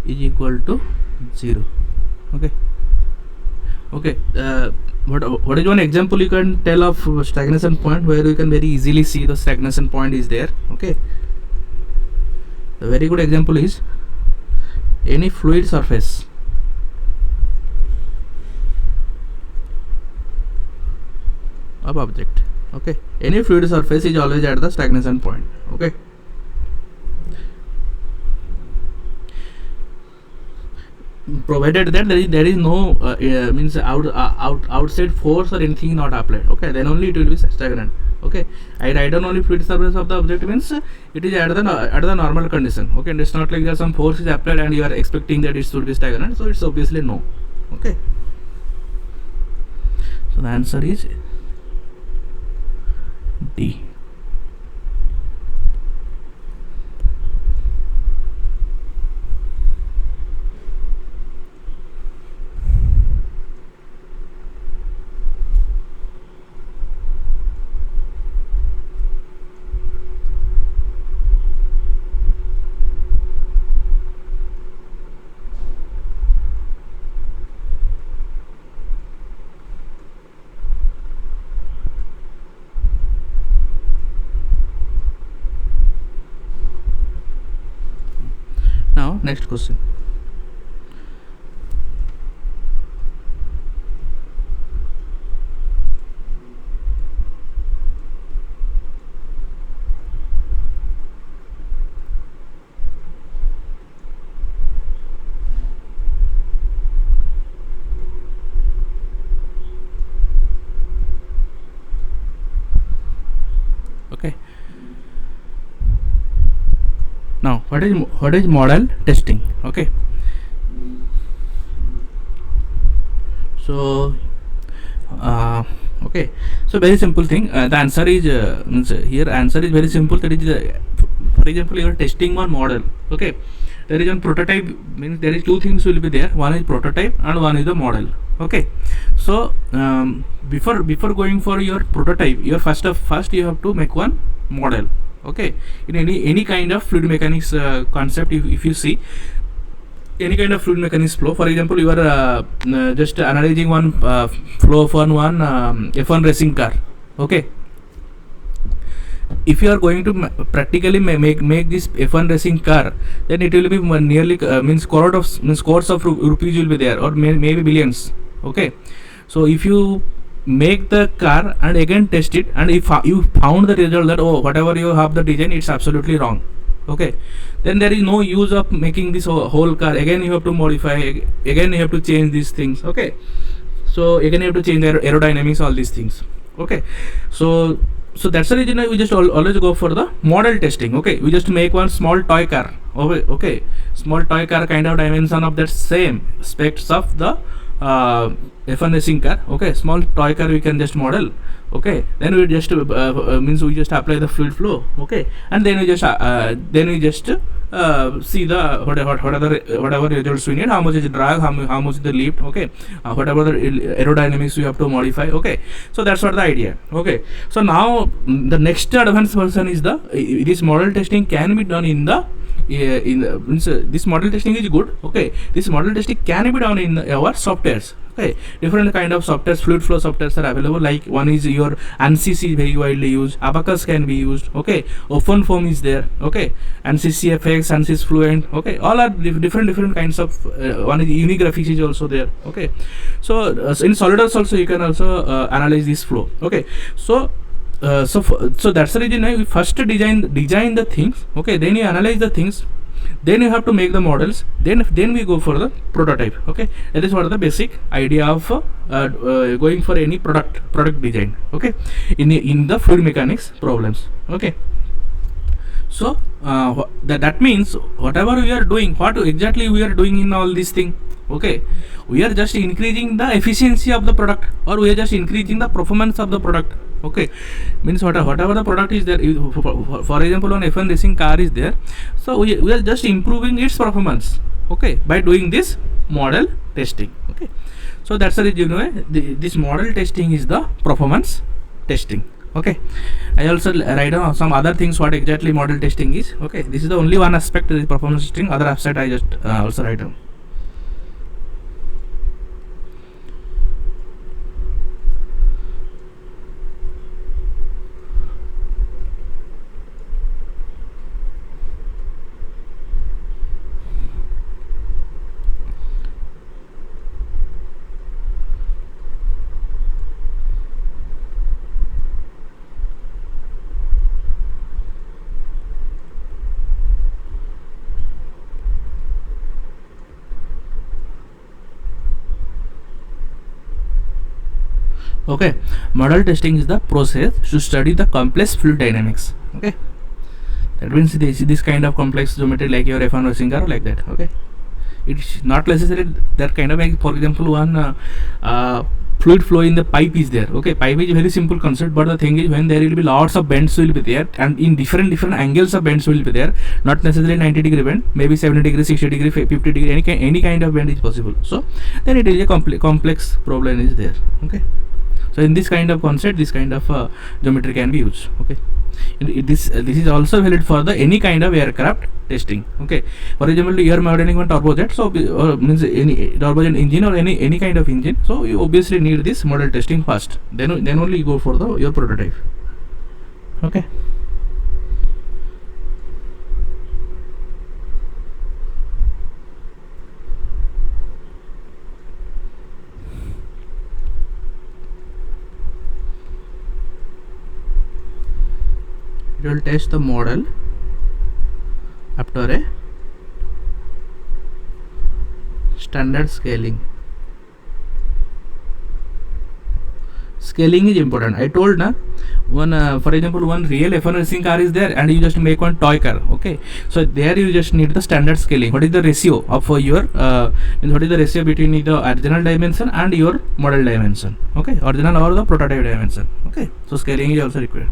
is equal to 0. Okay. Okay, what is one example you can tell of stagnation point where you can very easily see the stagnation point is there? Okay, a very good example is any fluid surface of object. Okay, any fluid surface is always at the stagnation point. Okay, provided that there is no means outside force or anything not applied. Okay, then only it will be stagnant. Okay, I write down only fluid surface of the object means it is at the normal condition. Okay, and it's not like that some force is applied and you are expecting that it should be stagnant, so it's obviously no. Okay, so the answer is D. Now next question. Okay, now what is model testing? Okay, so okay, so very simple thing. The answer is means here answer is very simple. That is for example you are testing one model. Okay, there is one prototype, means there is two things will be there. One is prototype and one is the model. Okay, so before going for your prototype, you first you have to make one model. Okay, in any kind of fluid mechanics concept, if you see any kind of fluid mechanics flow, for example you are just analyzing one flow of one F1 racing car. Okay, if you are going to practically make this F1 racing car, then it will be nearly means crores of rupees will be there, or maybe billions. Okay, so if you make the car and again test it, and if you found the result that whatever you have the design, it's absolutely wrong. Okay, then there is no use of making this whole car again. You have to modify, again you have to change these things. Okay, so again you have to change the aerodynamics, all these things. Okay, so that's the reason we just always go for the model testing. Okay, we just make one small toy car. Okay, small toy car kind of dimension of that same specs of the F1 racing car. Okay, small toy car we can just model. Okay, then we just means we just apply the fluid flow. Okay, and then we just see the whatever results we need, how much is drag, how much is the lift. Okay, whatever the aerodynamics we have to modify. Okay, so that's what the idea. Okay, so now the next advanced version is this model testing can be done in the means this model testing is good. Okay, this model testing can be done in our softwares. Okay, different kind of softwares, fluid flow softwares are available. Like one is your ANSYS is very widely used. Abacus can be used. Okay, OpenFOAM is there. Okay, ANSYS CFX, ANSYS Fluent. Okay, all are different kinds of. One is Unigraphics is also there. Okay, so in SolidWorks also you can also analyze this flow. Okay, so that's the reason we first design the things. Okay, then you analyze the things, then you have to make the models, then we go for the prototype. Okay, that is what the basic idea of going for any product design. Okay, in the fluid mechanics problems. Okay, so that means whatever we are doing, what exactly we are doing in all these things. Okay, we are just increasing the efficiency of the product, or we are just increasing the performance of the product. Okay, means whatever the product is there, for example on F1 racing car is there, so we are just improving its performance. Okay, by doing this model testing. Okay, so that's the reason this model testing is the performance testing. Okay, I also write down some other things what exactly model testing is. Okay, this is the only one aspect of the performance testing. Other aspect I just also write down. Okay, model testing is the process to study the complex fluid dynamics. Okay, that means this kind of complex geometry like your F1 or Singer like that. Okay, it's not necessary that kind of, like, for example, one fluid flow in the pipe is there. Okay, pipe is a very simple concept, but the thing is, when there will be lots of bends will be there, and in different angles of bends will be there, not necessarily 90-degree bend, maybe 70 degree, 60 degree, 50 degree, any kind of bend is possible. So then it is a complex problem is there. Okay, so in this kind of concept, this kind of geometry can be used. Okay, this is also valid for the any kind of aircraft testing. Okay, for example, you are modeling one turbojet, so means any turbojet engine or any kind of engine, so you obviously need this model testing first, then only you go for the your prototype. Okay, it will test the model after a standard scaling. Scaling is important. I told na, one for example, one real F1 racing car is there, and you just make one toy car. Okay, so there you just need the standard scaling. What is the ratio of your what is the ratio between the original dimension and your model dimension? Okay, original or the prototype dimension. Okay, so scaling is also required.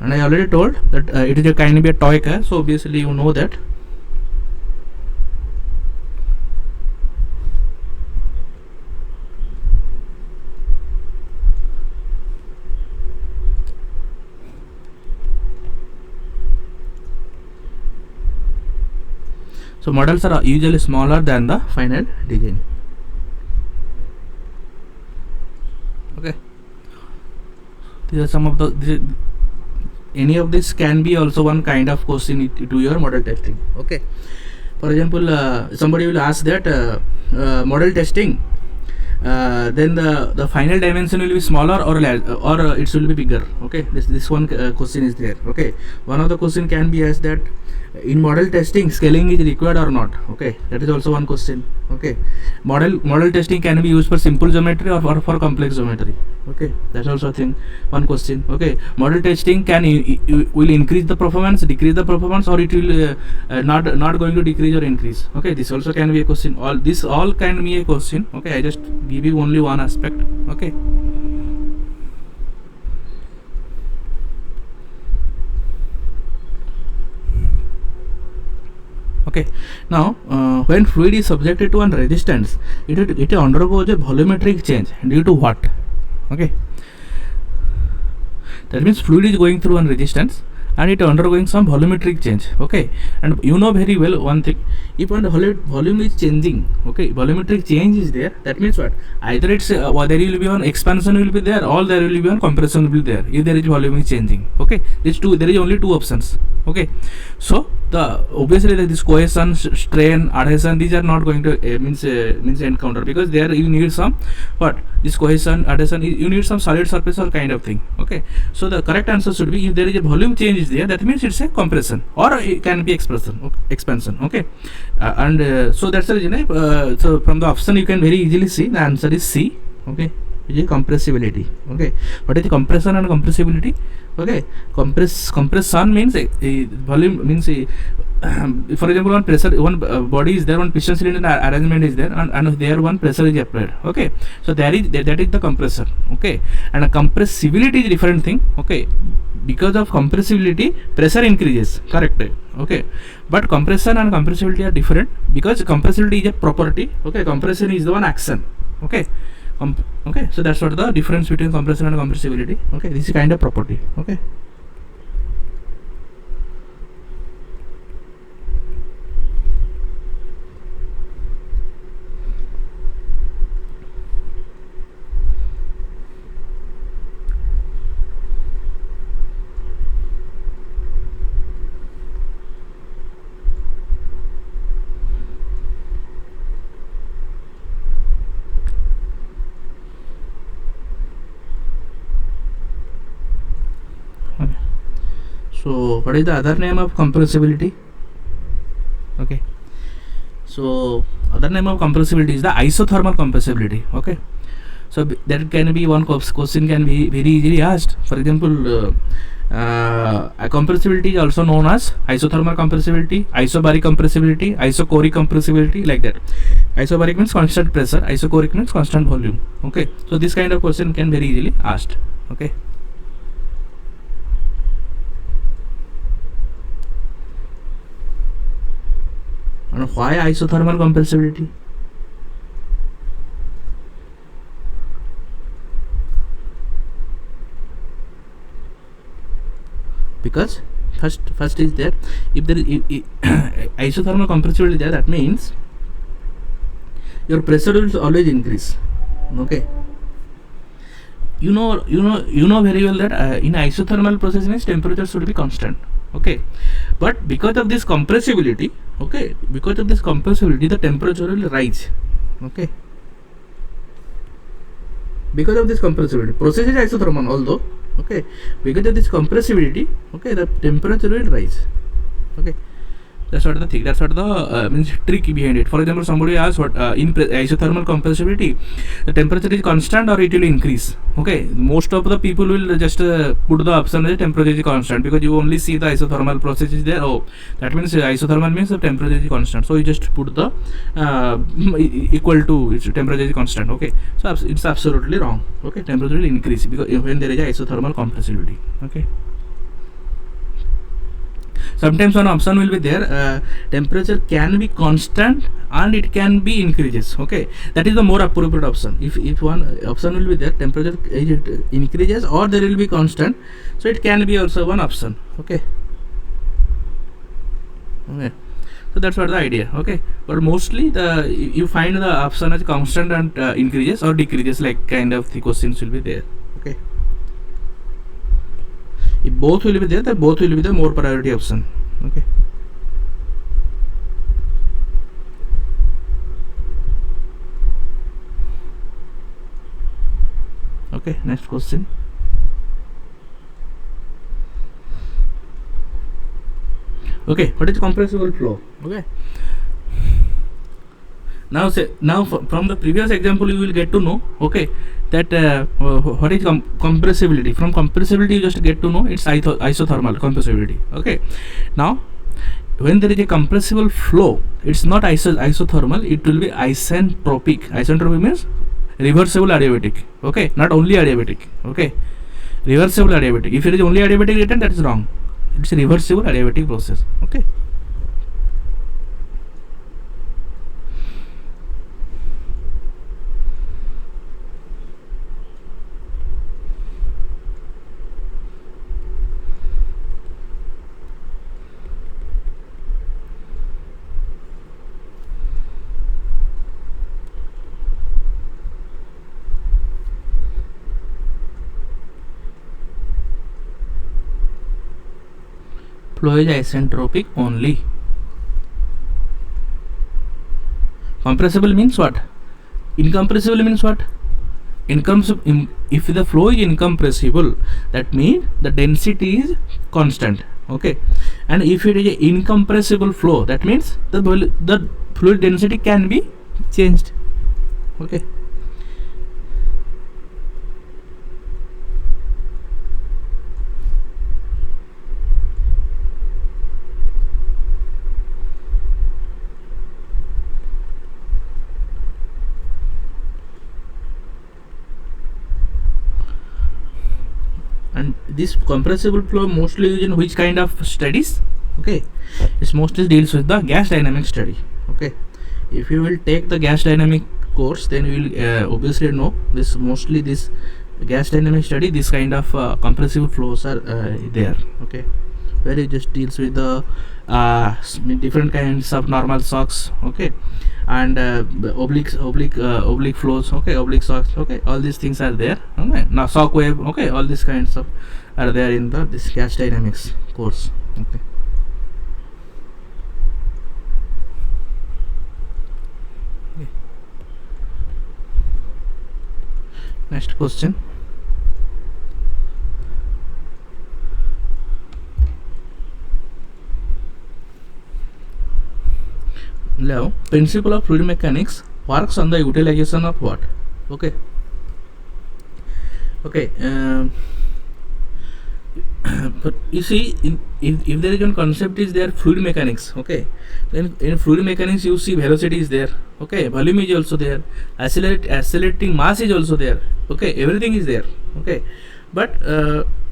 And I already told that it is a kind of a toy car, so obviously you know that. So models are usually smaller than the final design. Okay, these are some of the any of this can be also one kind of question to your model testing. Okay, for example, somebody will ask that model testing, then the final dimension will be smaller or it will be bigger. Okay, this one question is there. Okay, one of the question can be asked that in model testing scaling is required or not. Okay, that is also one question. Okay, model testing can be used for simple geometry or for complex geometry. Okay, that's also a thing, one question. Okay, model testing will increase the performance, decrease the performance, or it will not going to decrease or increase. Okay, this also can be a question. All can be a question. Okay, I just give you only one aspect. Okay, okay, now when fluid is subjected to one resistance, it undergoes a volumetric change due to what? Okay, that means fluid is going through one resistance and it undergoing some volumetric change. Okay, and you know very well one thing, if one volume is changing, okay, volumetric change is there, that means what? Either it's there will be one expansion will be there, or there will be one compression will be there if there is volume is changing. Okay, there is only two options. Okay, so obviously this cohesion, strain, adhesion, these are not going to means encounter, because there you need some what, this cohesion, adhesion, you need some solid surface or kind of thing. Okay, so the correct answer should be, if there is a volume change is there, that means it's a compression, or it can be expansion. Okay, so that's the reason. So from the option you can very easily see the answer is C. Okay, which is compressibility. Okay, what is the compression and compressibility? Okay, compression means volume means for example, one body is there, one piston cylinder arrangement is there, and there one pressure is applied. Okay, so that is the compressor. Okay, and a compressibility is different thing. Okay, because of compressibility pressure increases, correct? Okay, but compression and compressibility are different, because compressibility is a property. Okay, compression is the one action. Okay, okay, so that's what the difference between compression and compressibility. Okay, this is kind of property. Okay, so what is the other name of compressibility? Okay, so other name of compressibility is the isothermal compressibility. Okay, So that can be one question can be very easily asked. For example, compressibility is also known as isothermal compressibility, isobaric compressibility, isochoric compressibility, like that. Isobaric means constant pressure, isochoric means constant volume. Okay, so this kind of question can very easily asked. Okay. And why isothermal compressibility? Because first is there, if there is isothermal compressibility there, that means your pressure will always increase. Okay, you know very well that in isothermal process means temperature should be constant. Okay, but because of this compressibility, the temperature will rise. Okay, because of this compressibility, process is isothermal although, okay, because of this compressibility, okay, the temperature will rise. Okay, that's what the thing, that's what the means trick behind it. For example, somebody asks what in isothermal compressibility the temperature is constant or it will increase. Okay, most of the people will just put the option as temperature is constant, because you only see the isothermal process is there. Oh, that means isothermal means the temperature is constant, so you just put the equal to its temperature is constant. Okay, so it's absolutely wrong. Okay, temperature will increase because when there is isothermal compressibility. Okay, sometimes one option will be there, temperature can be constant and it can be increases. Okay, that is the more appropriate option. If one option will be there, temperature increases or there will be constant, so it can be also one option. Okay, so that's what the idea. Okay, but mostly you find the option as constant and increases or decreases, like kind of the questions will be there. Okay, if both will be there, then both will be the more priority option. Okay, okay, next question. Okay, what is compressible flow? Okay, now from the previous example you will get to know, okay, that what is compressibility. From compressibility you just get to know it's isothermal compressibility. Okay, now when there is a compressible flow, it's not isothermal, it will be isentropic. Isentropic means reversible adiabatic. Okay, not only adiabatic. Okay, reversible adiabatic. If it is only adiabatic written, that is wrong. It's a reversible adiabatic process. Okay, flow is isentropic only. Compressible means what? Incompressible means what? If the flow is incompressible, that means the density is constant. Okay, and if it is an incompressible flow, that means the fluid density can be changed. Okay, and this compressible flow mostly used in which kind of studies? Okay, it mostly deals with the gas dynamic study. Okay, if you will take the gas dynamic course, then you will obviously know this. Mostly this gas dynamic study, this kind of compressible flows are there. Okay, where it just deals with the different kinds of normal shocks. Okay, and oblique flows. Okay, oblique shocks. Okay, all these things are there. Okay, now shock wave. Okay, all these kinds of are there in this gas dynamics course. Okay, next question. Now, principle of fluid mechanics works on the utilization of what? Okay, Okay, but you see, if there is one concept is there, fluid mechanics. Okay, then in fluid mechanics you see velocity is there. Okay, volume is also there. Accelerating mass is also there. Okay, everything is there. Okay, but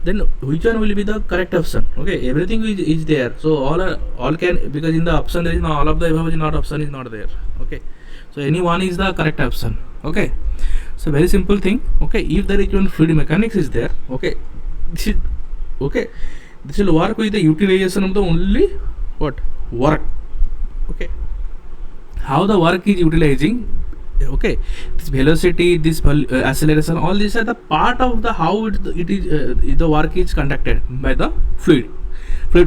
then which one will be the correct option? Okay, everything is there. So all can, because in the option there is no all of the above is not, option is not there. Okay, so any one is the correct option. Okay, so very simple thing. Okay, if there is one fluid mechanics is there. Okay, this is okay, this will work with the utilization of the only what work. Okay, how the work is utilizing. Okay, this velocity, this acceleration, all these are the part of the how it is the work is conducted by the fluid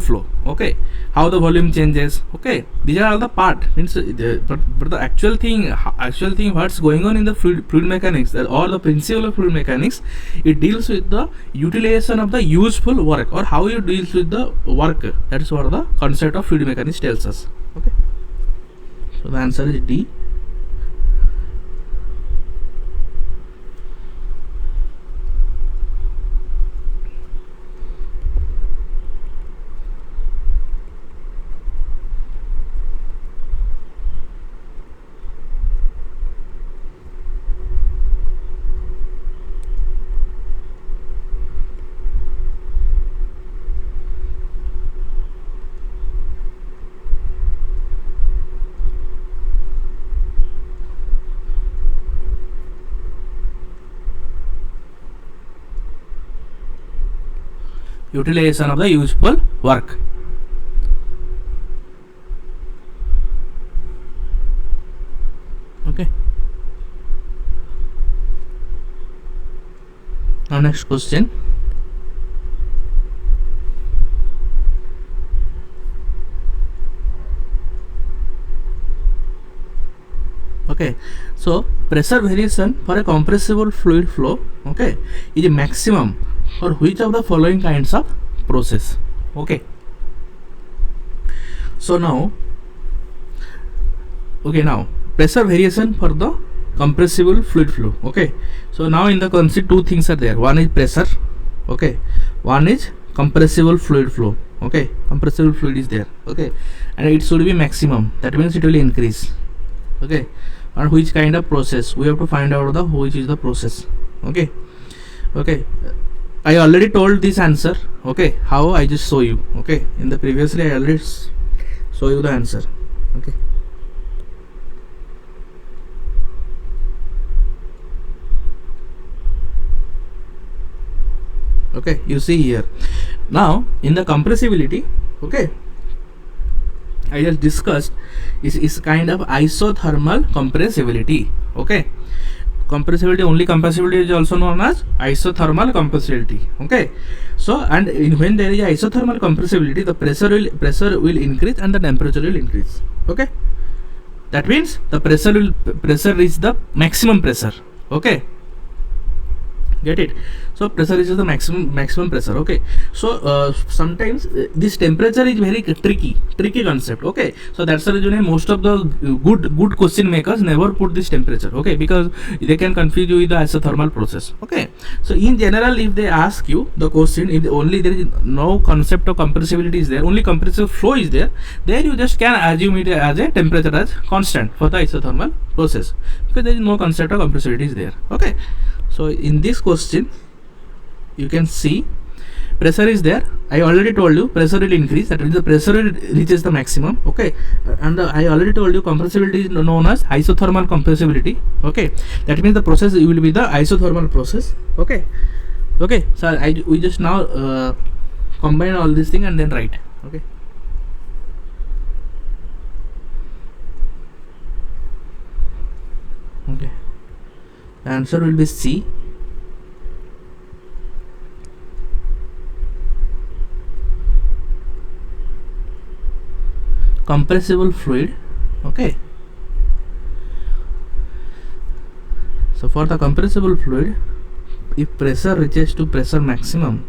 flow. Okay, how the volume changes. Okay, these are all the part, means but the actual thing what's going on in the fluid mechanics, or the principle of fluid mechanics, it deals with the utilization of the useful work, or how it deals with the work. That is what the concept of fluid mechanics tells us. Okay, so the answer is D. Utilization of the useful work. Okay, now next question. Okay, so pressure variation for a compressible fluid flow, okay, is a maximum for which of the following kinds of process. Okay, so now pressure variation for the compressible fluid flow. Okay, so now in the concept two things are there. One is pressure. Okay, one is compressible fluid flow. Okay, compressible fluid is there. Okay, and it should be maximum, that means it will increase. Okay, and which kind of process, we have to find out the which is the process. Okay, I already told this answer. Okay, how I just show you. Okay, in the previously I already show you the answer. Okay, okay, you see here. Now in the compressibility, okay, I just discussed is kind of isothermal compressibility. Okay, compressibility, only compressibility is also known as isothermal compressibility. Okay, so and when there is isothermal compressibility, the pressure will increase and the temperature will increase. Okay, that means the pressure is the maximum pressure. Okay, get it? So pressure is the maximum pressure. Okay, so sometimes this temperature is very tricky concept. Okay, so that's the reason most of the good question makers never put this temperature. Okay, because they can confuse you with the isothermal process. Okay, so in general, if they ask you the question, if only there is no concept of compressibility is there, only compressive flow is there, then you just can assume it as a temperature as constant for the isothermal process, because there is no concept of compressibility is there. Okay, so in this question you can see pressure is there. I already told you pressure will increase, that means the pressure reaches the maximum. Okay, and I already told you compressibility is known as isothermal compressibility. Okay, that means the process will be the isothermal process. Okay, so we just now combine all this thing and then write. Okay, the answer will be C. Compressible fluid. Okay, so for the compressible fluid, if pressure reaches to pressure maximum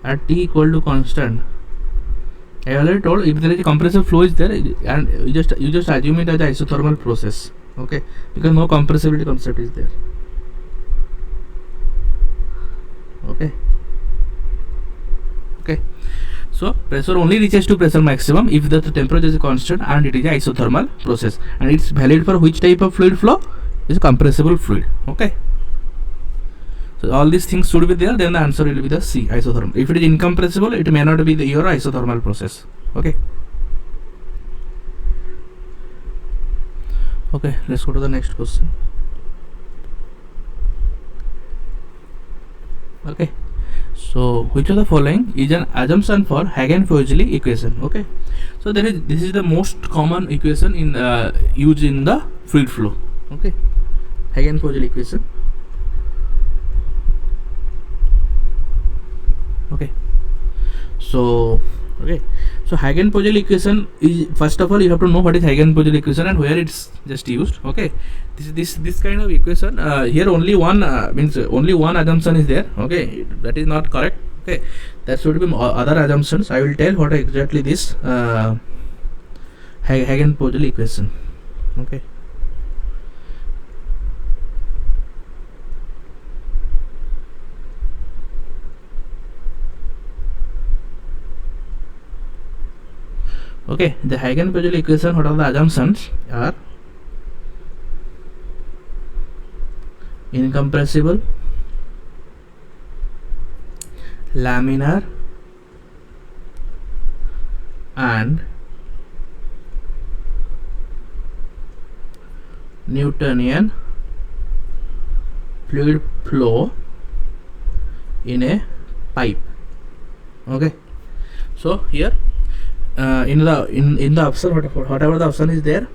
at T equal to constant, I already told, if there is a compressive flow is there, and you just assume it as an isothermal process. Okay, because no compressibility concept is there. Okay. Okay. So pressure only reaches to pressure maximum if the temperature is constant and it is an isothermal process, and it's valid for which type of fluid flow? Is compressible fluid. Okay. So all these things should be there, then the answer will be the C, isothermal. If it is incompressible, it may not be your isothermal process. Okay. Okay, let's go to the next question. Okay, so which of the following is an assumption for Hagen-Poiseuille equation? Okay, so this is the most common equation in used in the fluid flow. Okay, Hagen-Poiseuille equation. Okay, so Hagen-Poiseuille equation is, first of all you have to know what is Hagen-Poiseuille equation and where it's just used. Okay, this kind of equation, here only one means only one assumption is there. Okay, that is not correct. Okay, there should be other assumptions. I will tell what exactly this Hagen-Poiseuille equation. Okay. Okay, the Hagen-Poiseuille equation, what are the assumptions are incompressible, laminar and Newtonian fluid flow in a pipe. Okay, so here in the option, whatever the option is there,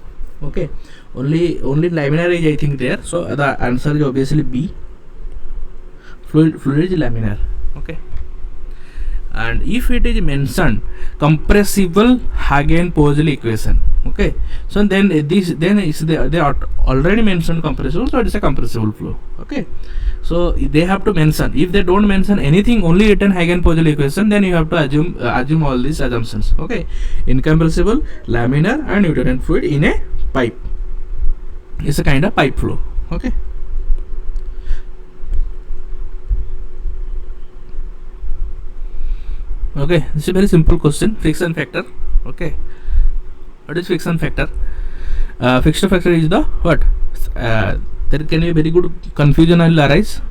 okay, only laminar is I think there, so the answer is obviously B, fluid is laminar. Okay, and if it is mentioned compressible Hagen-Poiseuille equation, okay, so then they are already mentioned compressible, so it is a compressible flow. Okay, so they have to mention. If they don't mention anything, only written Hagen-Poiseuille equation, then you have to assume all these assumptions. Okay, incompressible, laminar and Newtonian fluid in a pipe. It's a kind of pipe flow. Okay. Okay, this is a very simple question. Friction factor. Okay, what is friction factor? Friction factor is the what? There can be very good confusion will arise.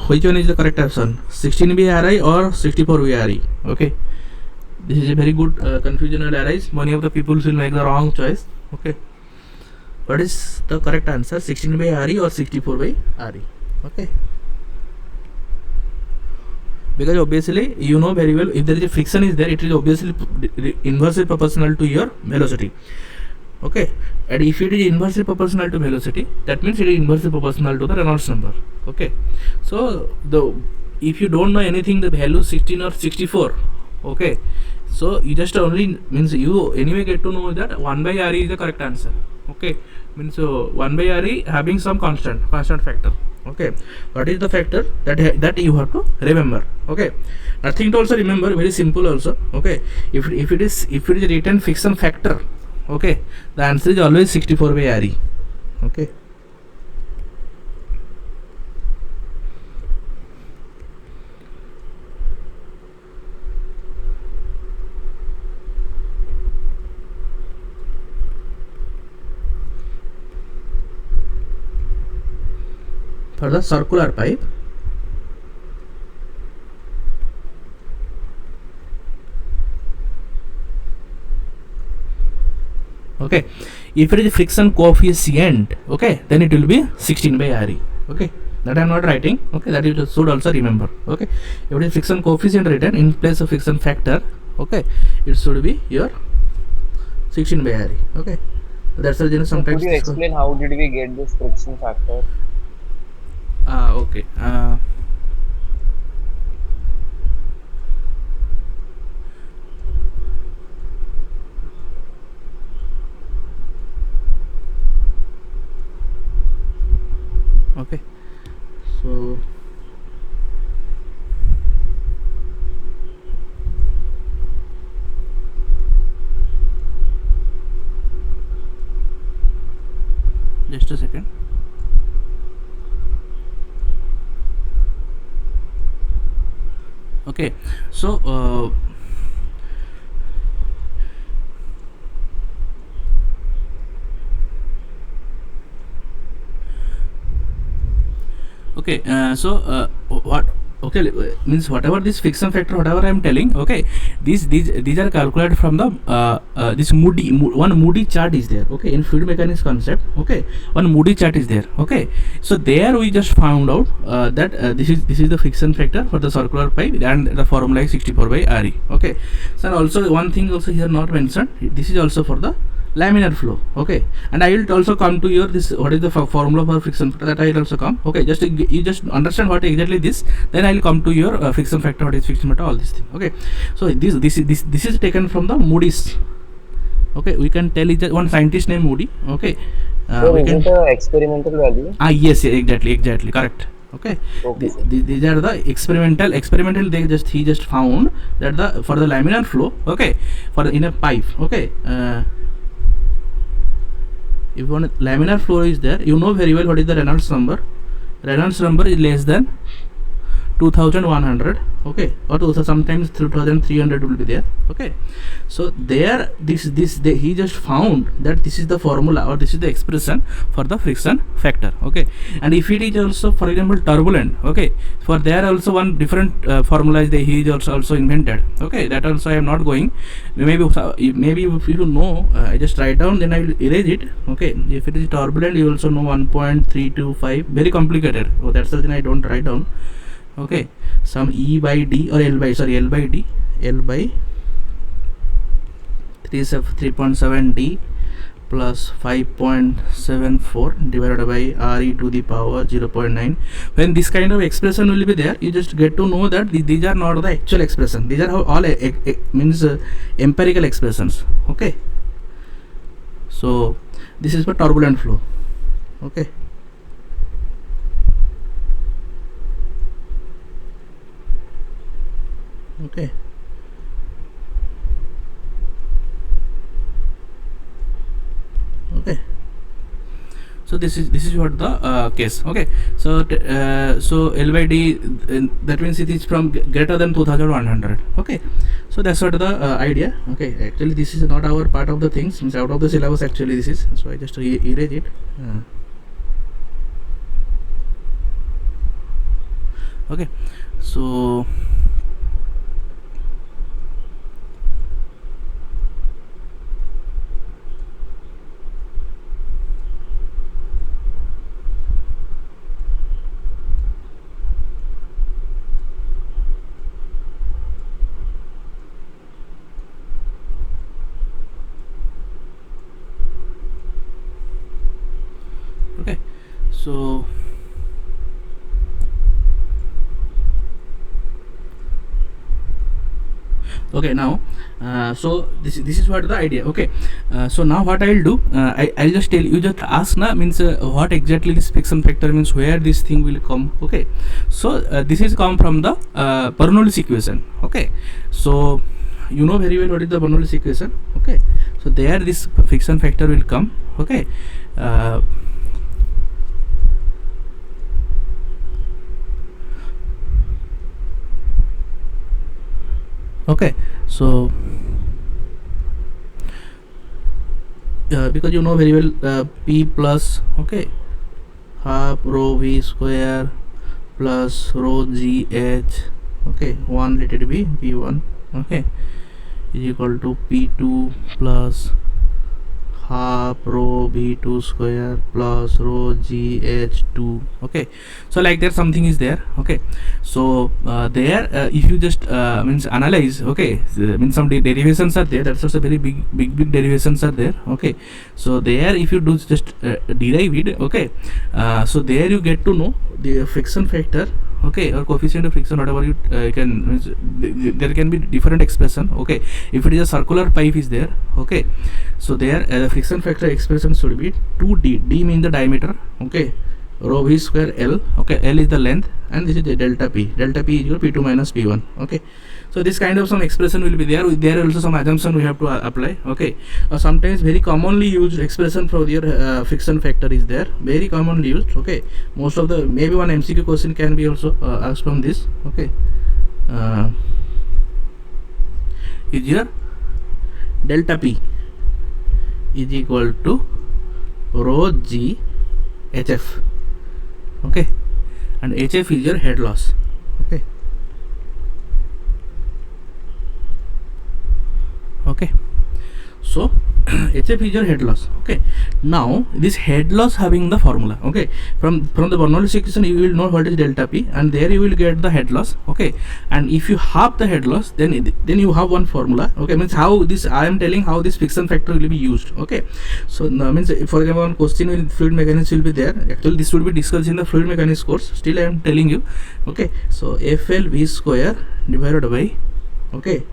Which one is the correct option? 16 VRI or 64 VRI? Okay, this is a very good confusion will arise. Many of the people will make the wrong choice. Okay, what is the correct answer? 16 by RE or 64 by RE? Okay, because obviously you know very well, if there is a friction is there, it is obviously inversely proportional to your velocity. Okay, and if it is inversely proportional to velocity, that means it is inversely proportional to the Reynolds number. Okay, so if you don't know anything, the value 16 or 64, okay, so you just only means you anyway get to know that 1 by RE is the correct answer. Okay, means 1 by RE having some constant factor. Okay, what is the factor that you have to remember? Okay, nothing to also remember, very simple also. Okay, if it is written friction factor, okay, the answer is always 64 by RE. Okay, for the circular pipe, okay, if it is friction coefficient, okay, then it will be 16 by RE. Okay, that I am not writing. Okay, that you should also remember. Okay, if it is friction coefficient written in place of friction factor, okay, it should be your 16 by RE. Okay, that's the reason sometimes. Could you explain how did we get this friction factor? Okay. Okay, so just a second. Okay, so okay, what, okay, means whatever this friction factor, whatever I am telling, okay, these are calculated from the this one Moody chart is there, okay, in fluid mechanics concept, okay, one Moody chart is there, okay. So there we just found out that this is the friction factor for the circular pipe, and the formula is 64 by RE, okay. So also one thing also here not mentioned, this is also for the laminar flow, okay. And I will also come to your this, what is the formula for friction factor, that I will also come, okay. Just you just understand what exactly this, then I will come to your friction factor, what is friction factor, all these things, okay. So this is taken from the Moody's, okay. We can tell it one scientist named Moody, okay. So We is can, it a experimental value? yes, exactly, correct, okay. Okay. These are the experimental he just found that the for the laminar flow, okay, for in a pipe, okay, if one laminar flow is there, you know very well what is the Reynolds number. Reynolds number is less than 2100, okay, or sometimes 2300 will be there, okay. So there he just found that this is the formula, or this is the expression for the friction factor, okay. And if it is also, for example, turbulent, okay, for there also one different formula is he is also invented, okay. That also I am not going, maybe if you know, I just write down, then I will erase it, okay. If it is turbulent, you also know 1.325, very complicated, so that's the reason I don't write down, okay. Some E by D or L by D, L by 3.7 D plus 5.74 divided by RE to the power 0.9. When this kind of expression will be there, you just get to know that these are not the actual expression, these are all means empirical expressions, okay. So this is for turbulent flow, okay. Okay, okay. So this is what the case, okay. So so L by D, that means it is from greater than 2100, okay. So that's what the idea, okay. Actually this is not our part of the things, means out of the syllabus actually this is, so I just erase it. Okay, so okay, so okay, now so this is what the idea, okay. So now what I'll do, I'll just tell you, just ask na, means what exactly this friction factor means, where this thing will come, okay. So this is come from the Bernoulli's equation, okay. So you know very well what is the Bernoulli's equation, okay. So there this friction factor will come, okay. Okay, so because you know very well P plus, okay, half rho V square plus rho G H, okay, 1 let it be P1, okay, is equal to P2 plus half rho B2 square plus rho GH2, okay. So like that something is there, okay. So there if you just means analyze, okay, means some derivations are there, that's also very big derivations are there, okay. So there if you do just derive it, okay, so there you get to know the friction factor, okay, or coefficient of friction, whatever you can, means there can be different expression, okay. If it is a circular pipe is there, okay, so there the friction factor expression should be 2D, D means the diameter, okay, rho V square L, okay, L is the length, and this is the delta P is equal to P2 minus P1, okay. So this kind of some expression will be there. There also some assumption we have to apply, okay. Sometimes very commonly used expression for your friction factor is there, very commonly used, okay. Most of the, maybe one MCQ question can be also asked from this, okay. is your delta P is equal to rho G HF. Okay, and HF is your head loss. Okay. Okay, so HF is your head loss. Okay, now this head loss having the formula. Okay, from the Bernoulli equation you will know what is delta P, and there you will get the head loss. Okay, and if you halve the head loss, then you have one formula. Okay, means how this, I am telling how this friction factor will be used. Okay, so means for example one question in fluid mechanics will be there. Actually this will be discussed in the fluid mechanics course, still I am telling you. Okay, so FL V square divided by, okay,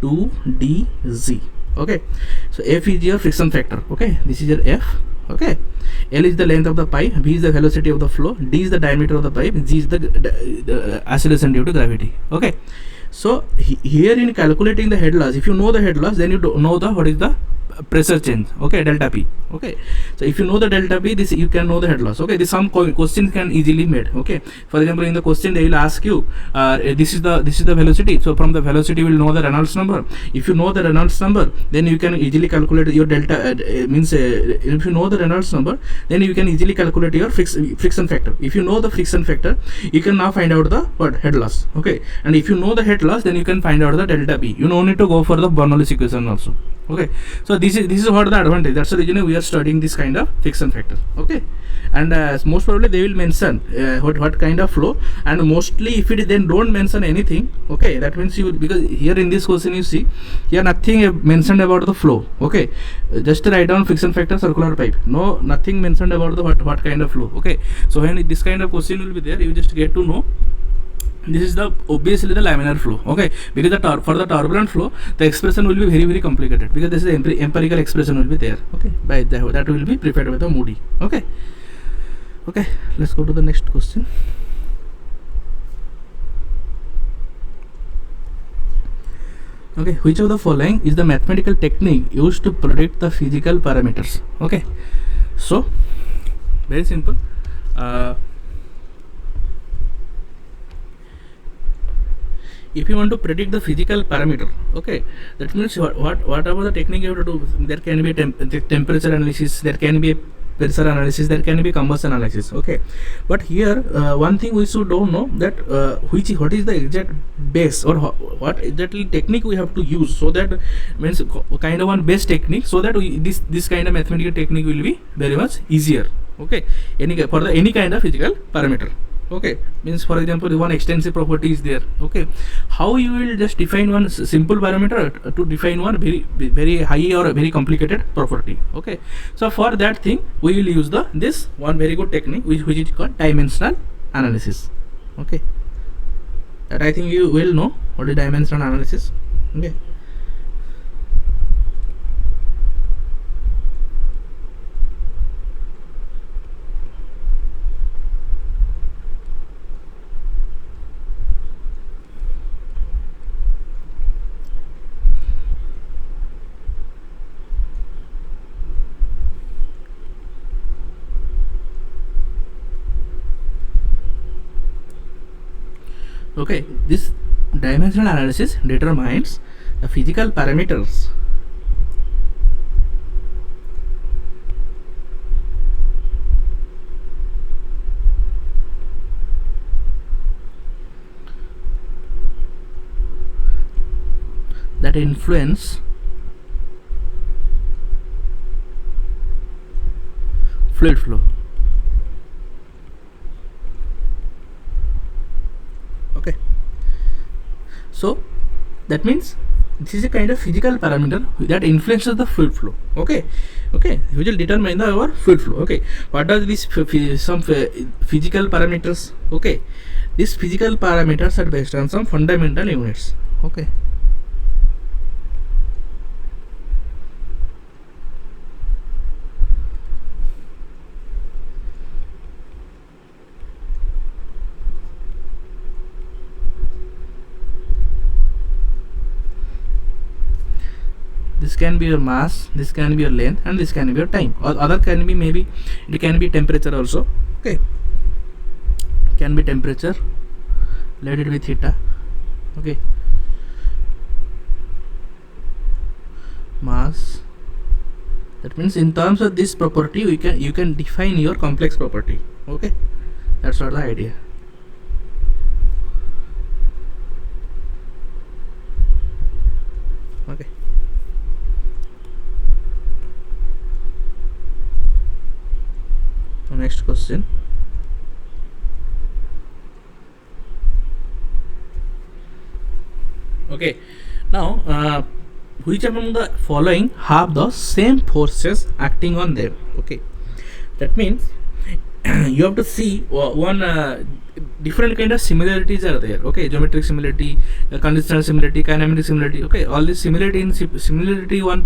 2dz. Okay, so F is your friction factor. Okay, this is your F. Okay, L is the length of the pipe, V is the velocity of the flow, D is the diameter of the pipe, G is the acceleration due to gravity. Okay, so here in calculating the head loss, if you know the head loss, then you know the what is the pressure change. Okay, delta P. Okay, so if you know the delta P, this you can know the head loss. Okay, this some questions can easily made. Okay, for example in the question they will ask you this is the velocity, so from the velocity you will know the Reynolds number. If you know the Reynolds number, then you can easily calculate your delta means if you know the Reynolds number, then you can easily calculate your friction factor. If you know the friction factor, you can now find out the what head loss. Okay, and if you know the head loss, then you can find out the delta P. You no need to go for the Bernoulli equation also. Okay, so this is what the advantage. That's the reason we are studying this kind of friction factor. Okay, and most probably they will mention what kind of flow, and mostly if it then don't mention anything, okay, that means you, because here in this question you see here nothing mentioned about the flow. Okay, just write down friction factor circular pipe, no, nothing mentioned about the what kind of flow. Okay, so when this kind of question will be there, you just get to know this is the obviously the laminar flow. Okay, because for the turbulent flow the expression will be very complicated, because this is empirical expression will be there. Okay, by that will be prepared by the Moody. Okay, let's go to the next question. Okay, which of the following is the mathematical technique used to predict the physical parameters? Okay, so very simple. If you want to predict the physical parameter, okay, that means whatever the technique you have to do, there can be temperature analysis, there can be pressure analysis, there can be combustion analysis. Okay, but here one thing we should don't know that what is the exact base or what exactly technique we have to use, so that means kind of one base technique, so that this kind of mathematical technique will be very much easier. Okay, for any kind of physical parameter. Okay, means for example one extensive property is there. Okay, how you will just define one simple parameter to define one very high or very complicated property. Okay, so for that thing we will use this one very good technique which is called dimensional analysis. Okay, that I think you will know what is dimensional analysis. Okay, okay, this dimensional analysis determines the physical parameters that influence fluid flow. Okay, so that means this is a kind of physical parameter that influences the fluid flow. Okay, we will determine our fluid flow. Okay, what are these some physical parameters? Okay, these physical parameters are based on some fundamental units. Okay, this can be your mass, this can be your length, and this can be your time, or other can be maybe it can be temperature also. Okay, can be temperature, let it be theta. Okay, mass, that means in terms of this property you can define your complex property. Okay, that's what the idea. Okay, so next question. Okay, now which among the following have the same forces acting on them? Okay, that means you have to see one different kind of similarities are there. Okay, geometric similarity, conditional similarity, kinematic similarity. Okay, all this similarity one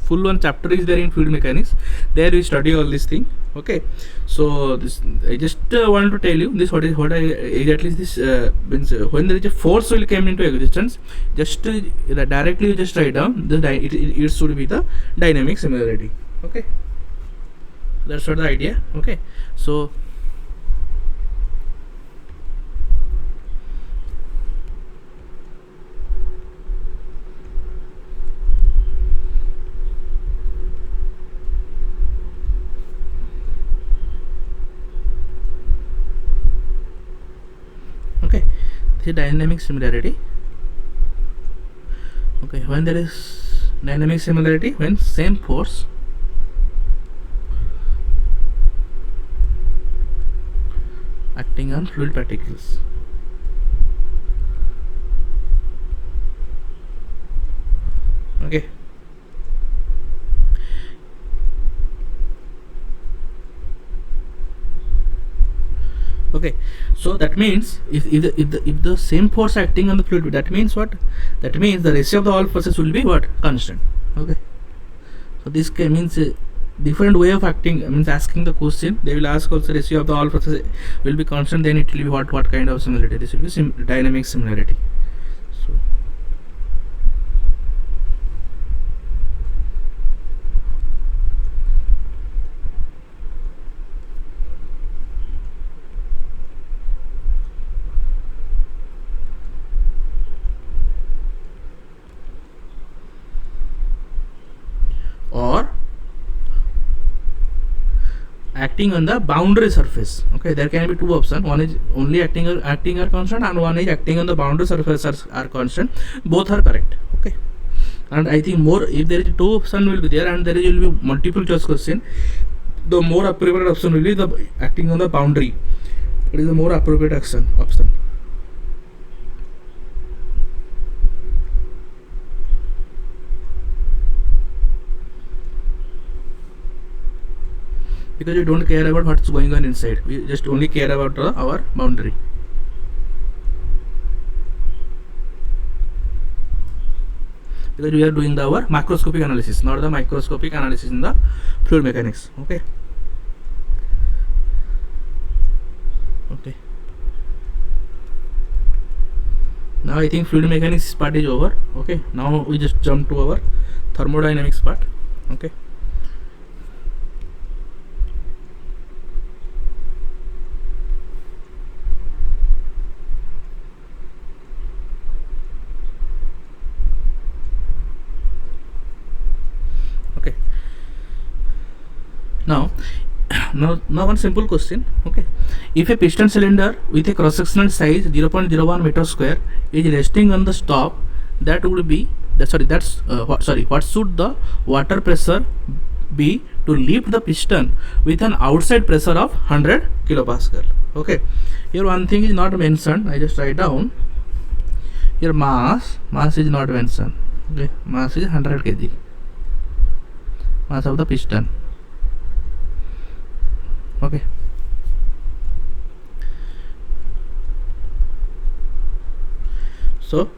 full one chapter is there in fluid mechanics. There we study all this thing. Okay, so this I just want to tell you this what I exactly this means when there is a force will come into existence, just directly you just write down the it should be the dynamic similarity. Okay, that's what the idea. Okay, so okay, this is dynamic similarity. Okay, when there is dynamic similarity, when same force acting on fluid particles. Okay, okay, so that means if the same force acting on the fluid, that means what? That means the ratio of the all forces will be what? Constant. Okay, so this means different way of acting, means asking the question. They will ask also ratio of the all forces will be constant, then it will be what kind of similarity? This will be dynamic similarity. So or acting on the boundary surface. Okay, there can be two options. One is only acting are constant, and one is acting on the boundary surface are constant. Both are correct. Okay, and I think more if there is two option will be there and there will be multiple choice question, the more appropriate option will be the acting on the boundary. It is the more appropriate option. Because we don't care about what's going on inside, we just only care about our boundary. Because we are doing our macroscopic analysis, not the microscopic analysis in the fluid mechanics. Okay, okay, now I think fluid mechanics part is over. Okay, now we just jump to our thermodynamics part. Okay, okay, now one simple question. Okay, if a piston cylinder with a cross sectional size 0.01 meter square is resting on the stop, that would be what should the water pressure be to lift the piston with an outside pressure of 100 kilopascal. Okay, here one thing is not mentioned, I just write down here. Mass is not mentioned. Okay, mass is 100 kg, mass of the piston. Okay, so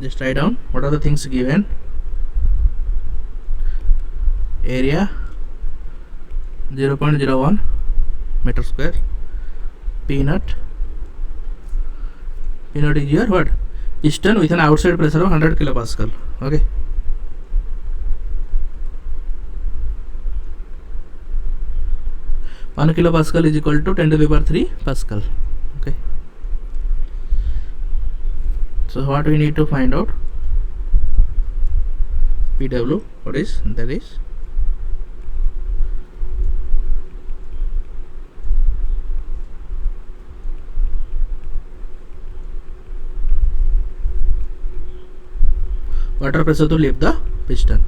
just write down what are the things given. Area 0.01 meter square. Peanut is your what? Piston with an outside pressure of 100 kilopascal. Okay, one kilopascal is equal to 10 to the power 3 pascal. Okay, So what we need to find out? PW, what is that is water pressure to lift the piston.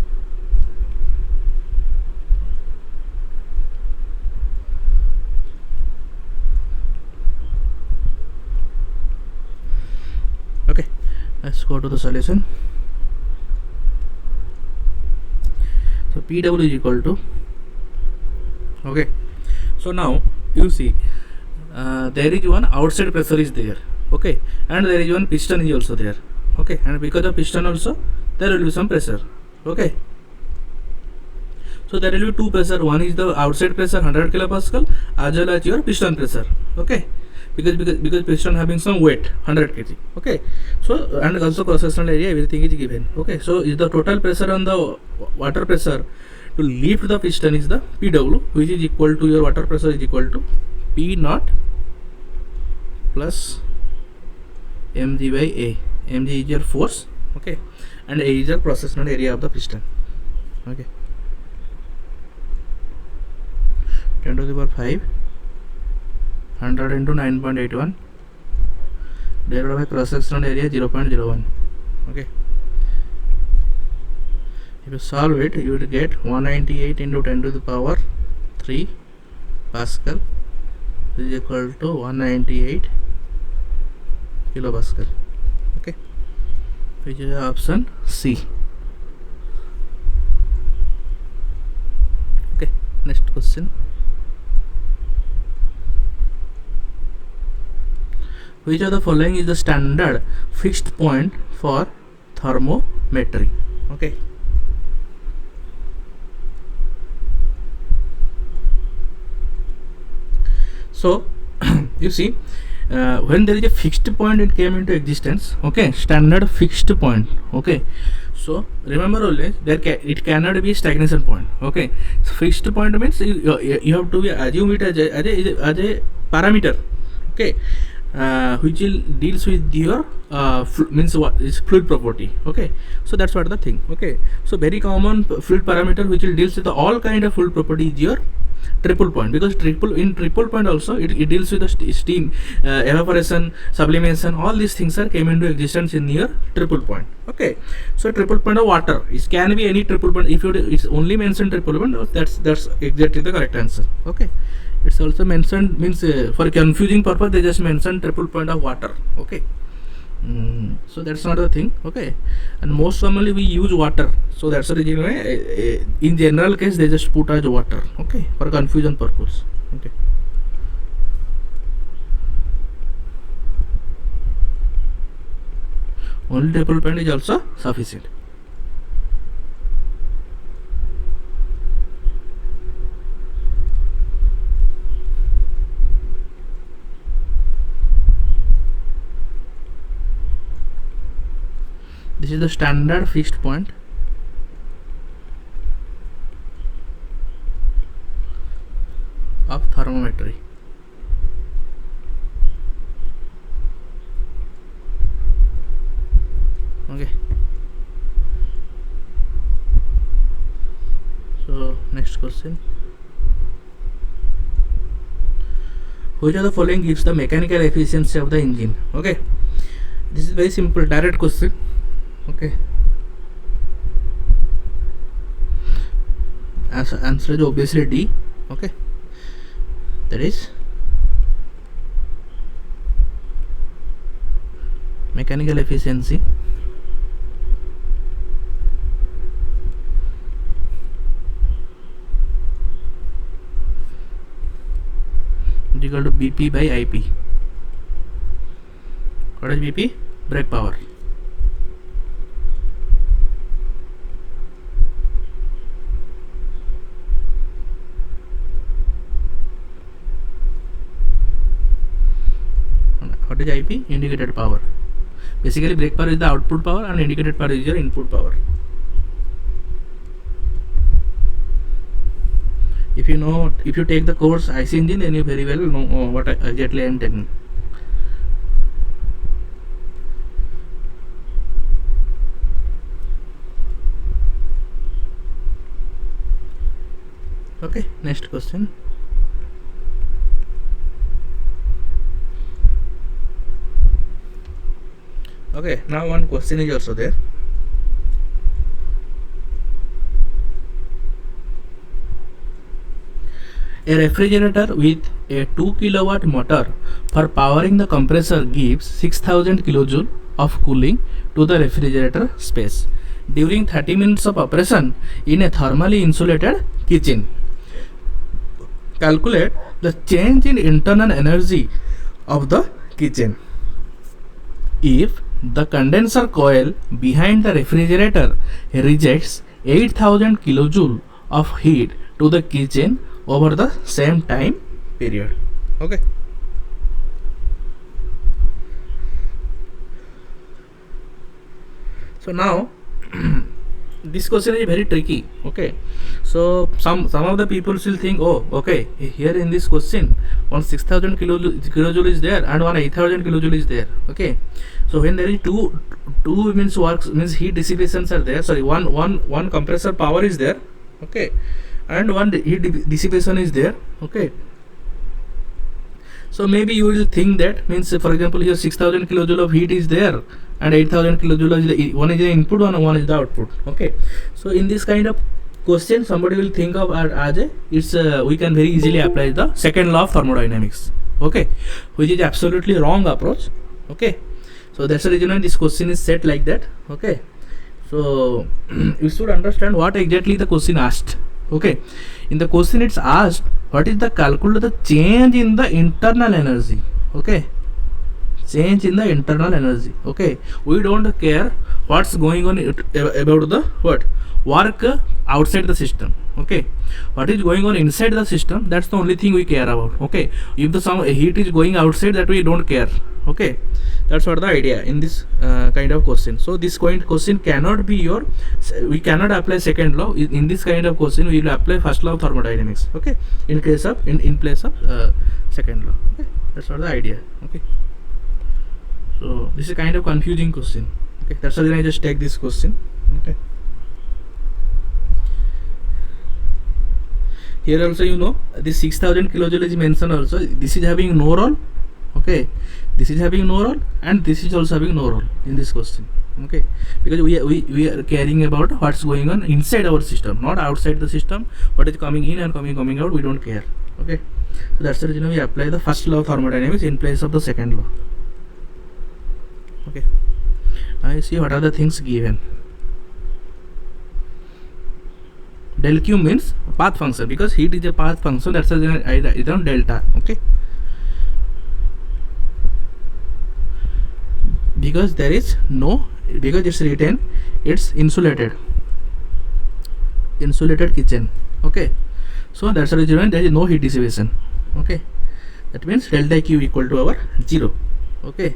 Okay, let's go to the solution. So PW is equal to, okay, so now you see there is one outside pressure is there, okay, and there is one piston is also there, okay, and because of piston also there will be some pressure, okay. So there will be two pressure, one is the outside pressure 100 kilopascal as well as your piston pressure, okay, because piston having some weight 100 kg, okay. So and also cross sectional area everything is given, okay. So is the total pressure on the water pressure to lift the piston is the PW, which is equal to your water pressure is equal to P naught plus mg by A. Mg is your force, okay, and A is your cross sectional area of the piston, okay. 10 to the power 5 100 into 9.81 divided by cross sectional area 0.01, okay. If you solve it, you will get 198 into 10 to the power 3 Pascal is equal to 198 kilopascal, okay, which is option C. Okay, next question. Which of the following is the standard fixed point for thermometry? Okay. So you see, when there is a fixed point, it came into existence. Okay, standard fixed point. Okay. So remember always it cannot be stagnation point. Okay. So fixed point means you have to be assume it as a parameter. Okay. Which will deals with your means what is fluid property, okay. So that's what the thing, okay. So very common fluid parameter which will deals with all kind of fluid property is your triple point, because triple point also it deals with the steam, evaporation, sublimation, all these things are came into existence in your triple point, okay. So triple point of water, it can be any triple point. If it's only mentioned triple point, that's exactly the correct answer, okay. It's also mentioned means for confusing purpose they just mentioned triple point of water, okay. So that's not the thing, okay. And most commonly we use water, so that's the reason why in general case they just put as water, okay, for confusion purpose, okay. Only triple point is also sufficient. This is the standard fixed point of thermometry. Okay. So next question. Which of the following gives the mechanical efficiency of the engine? Okay. This is very simple, direct question. Okay. As answer is obviously D. Okay. That is mechanical efficiency is equal to BP by IP. What is BP? Brake power. What is IP? Indicated power. Basically brake power is the output power and indicated power is your input power. If you take the course IC engine, then you very well know what exactly I am telling. Okay, next question. Okay, now one question is also there. A refrigerator with a 2 kilowatt motor for powering the compressor gives 6000 kilojoule of cooling to the refrigerator space during 30 minutes of operation in a thermally insulated kitchen. Calculate the change in internal energy of the kitchen. If the condenser coil behind the refrigerator rejects 8000 kilojoule of heat to the kitchen over the same time period. Okay. So now this question is very tricky. Okay, so some of the people will think, oh, okay, here in this question one 6000 kilojoule is there and one 8000 kilojoule is there. Okay, so when there is two means works means heat dissipations are there. Sorry, one compressor power is there. Okay, and one heat dissipation is there. Okay, so maybe you will think that means, for example, here 6000 kilojoule of heat is there and 8000 kilojoule is the, one is the input and one is the output. Okay, so in this kind of question somebody will think of as a it's we can very easily apply the second law of thermodynamics. Okay, which is absolutely wrong approach. Okay, so that's the reason why this question is set like that. Okay, so you should understand what exactly the question asked. Okay, in the question it's asked what is the calculate the change in the internal energy. Okay, change in the internal energy. Okay, we don't care what's going on about the what work outside the system. Okay, what is going on inside the system, that's the only thing we care about. Okay, if the some heat is going outside, that we don't care. Okay, that's what the idea in this kind of question. So this question cannot be your, we cannot apply second law in this kind of question. We will apply first law of thermodynamics. Okay, in case of in place of second law. Okay, that's what the idea. Okay, so this is kind of confusing question. Okay, that's why I just take this question. Okay, here also you know this 6000 kilojoule is mentioned also. This is having no role. Okay, this is having no role and this is also having no role in this question. Okay, because we are caring about what's going on inside our system, not outside the system. What is coming in and coming out, we don't care. Okay, so that's the reason we apply the first law of thermodynamics in place of the second law. Okay, now you see what are the things given. Del Q means path function, because heat is a path function, that's why I write down delta. Okay, because there is no, because it's written it's insulated kitchen. Okay, so that's the reason there is no heat dissipation. Okay, that means delta Q equal to our 0. Okay,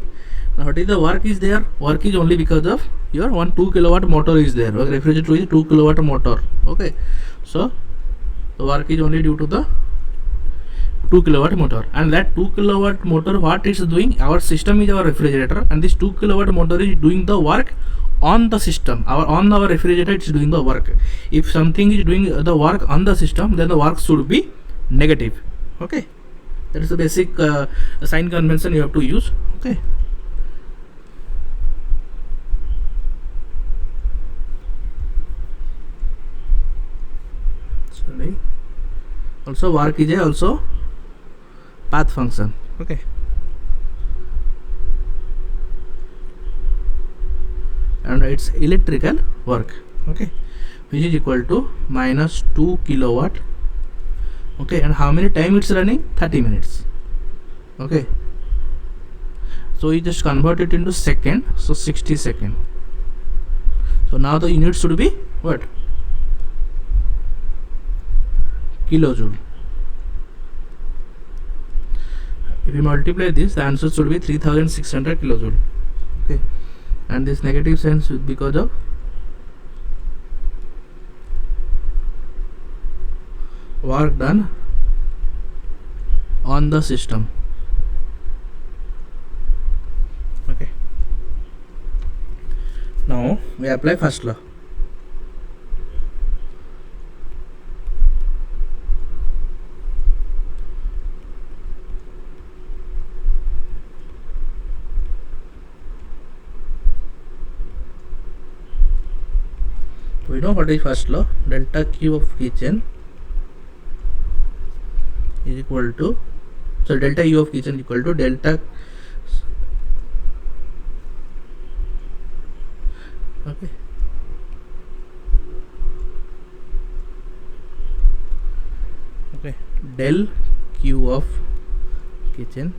now what is the work is there? Work is only because of your 2 kilowatt motor is there. Okay, refrigerator is 2 kilowatt motor. Okay, so the work is only due to the 2 kilowatt motor, and that 2 kilowatt motor, what it's doing, our system is our refrigerator, and this 2 kilowatt motor is doing the work on the system. On our refrigerator it's doing the work. If something is doing the work on the system, then the work should be negative. Okay, that is the basic sign convention you have to use. Okay, sorry, also work is also path function. Okay, and it's electrical work. Okay, which is equal to minus 2 kilowatt. Okay, and how many time it's running? 30 minutes. Okay, so you just convert it into second, so 60 second. So now the unit should be what? Kilojoule. If you multiply this, the answer should be 3600 kilojoule. Okay, and this negative sign should be because of work done on the system. Okay, now we apply first law. we know what is first law. Delta Q of kitchen is equal to, so delta U of kitchen is equal to delta, okay, okay, del Q of kitchen,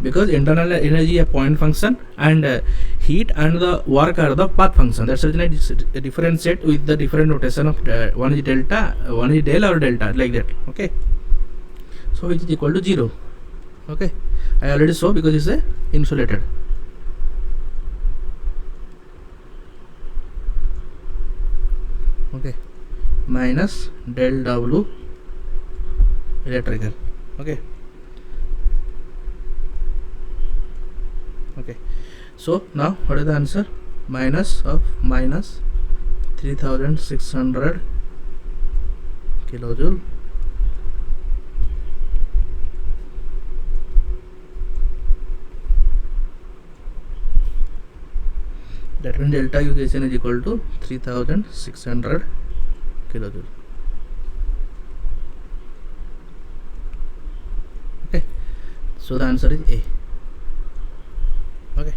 because internal energy a point function and heat and the work are the path function. That's why I differentiate with the different notation of one is delta, one is del or delta, like that. Okay, so which is equal to 0. Okay, I already saw because it's a insulated. Okay, minus del W electrical. Okay, okay, so now what is the answer? Minus of minus 3600 kilojoule that means delta U kitchen is equal to 3600 kilojoule. Okay, so the answer is A. Okay,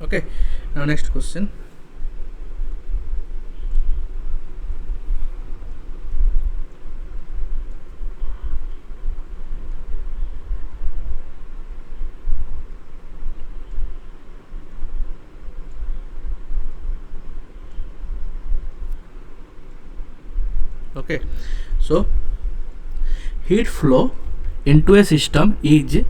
okay, now next question. Okay, so heat flow into a system is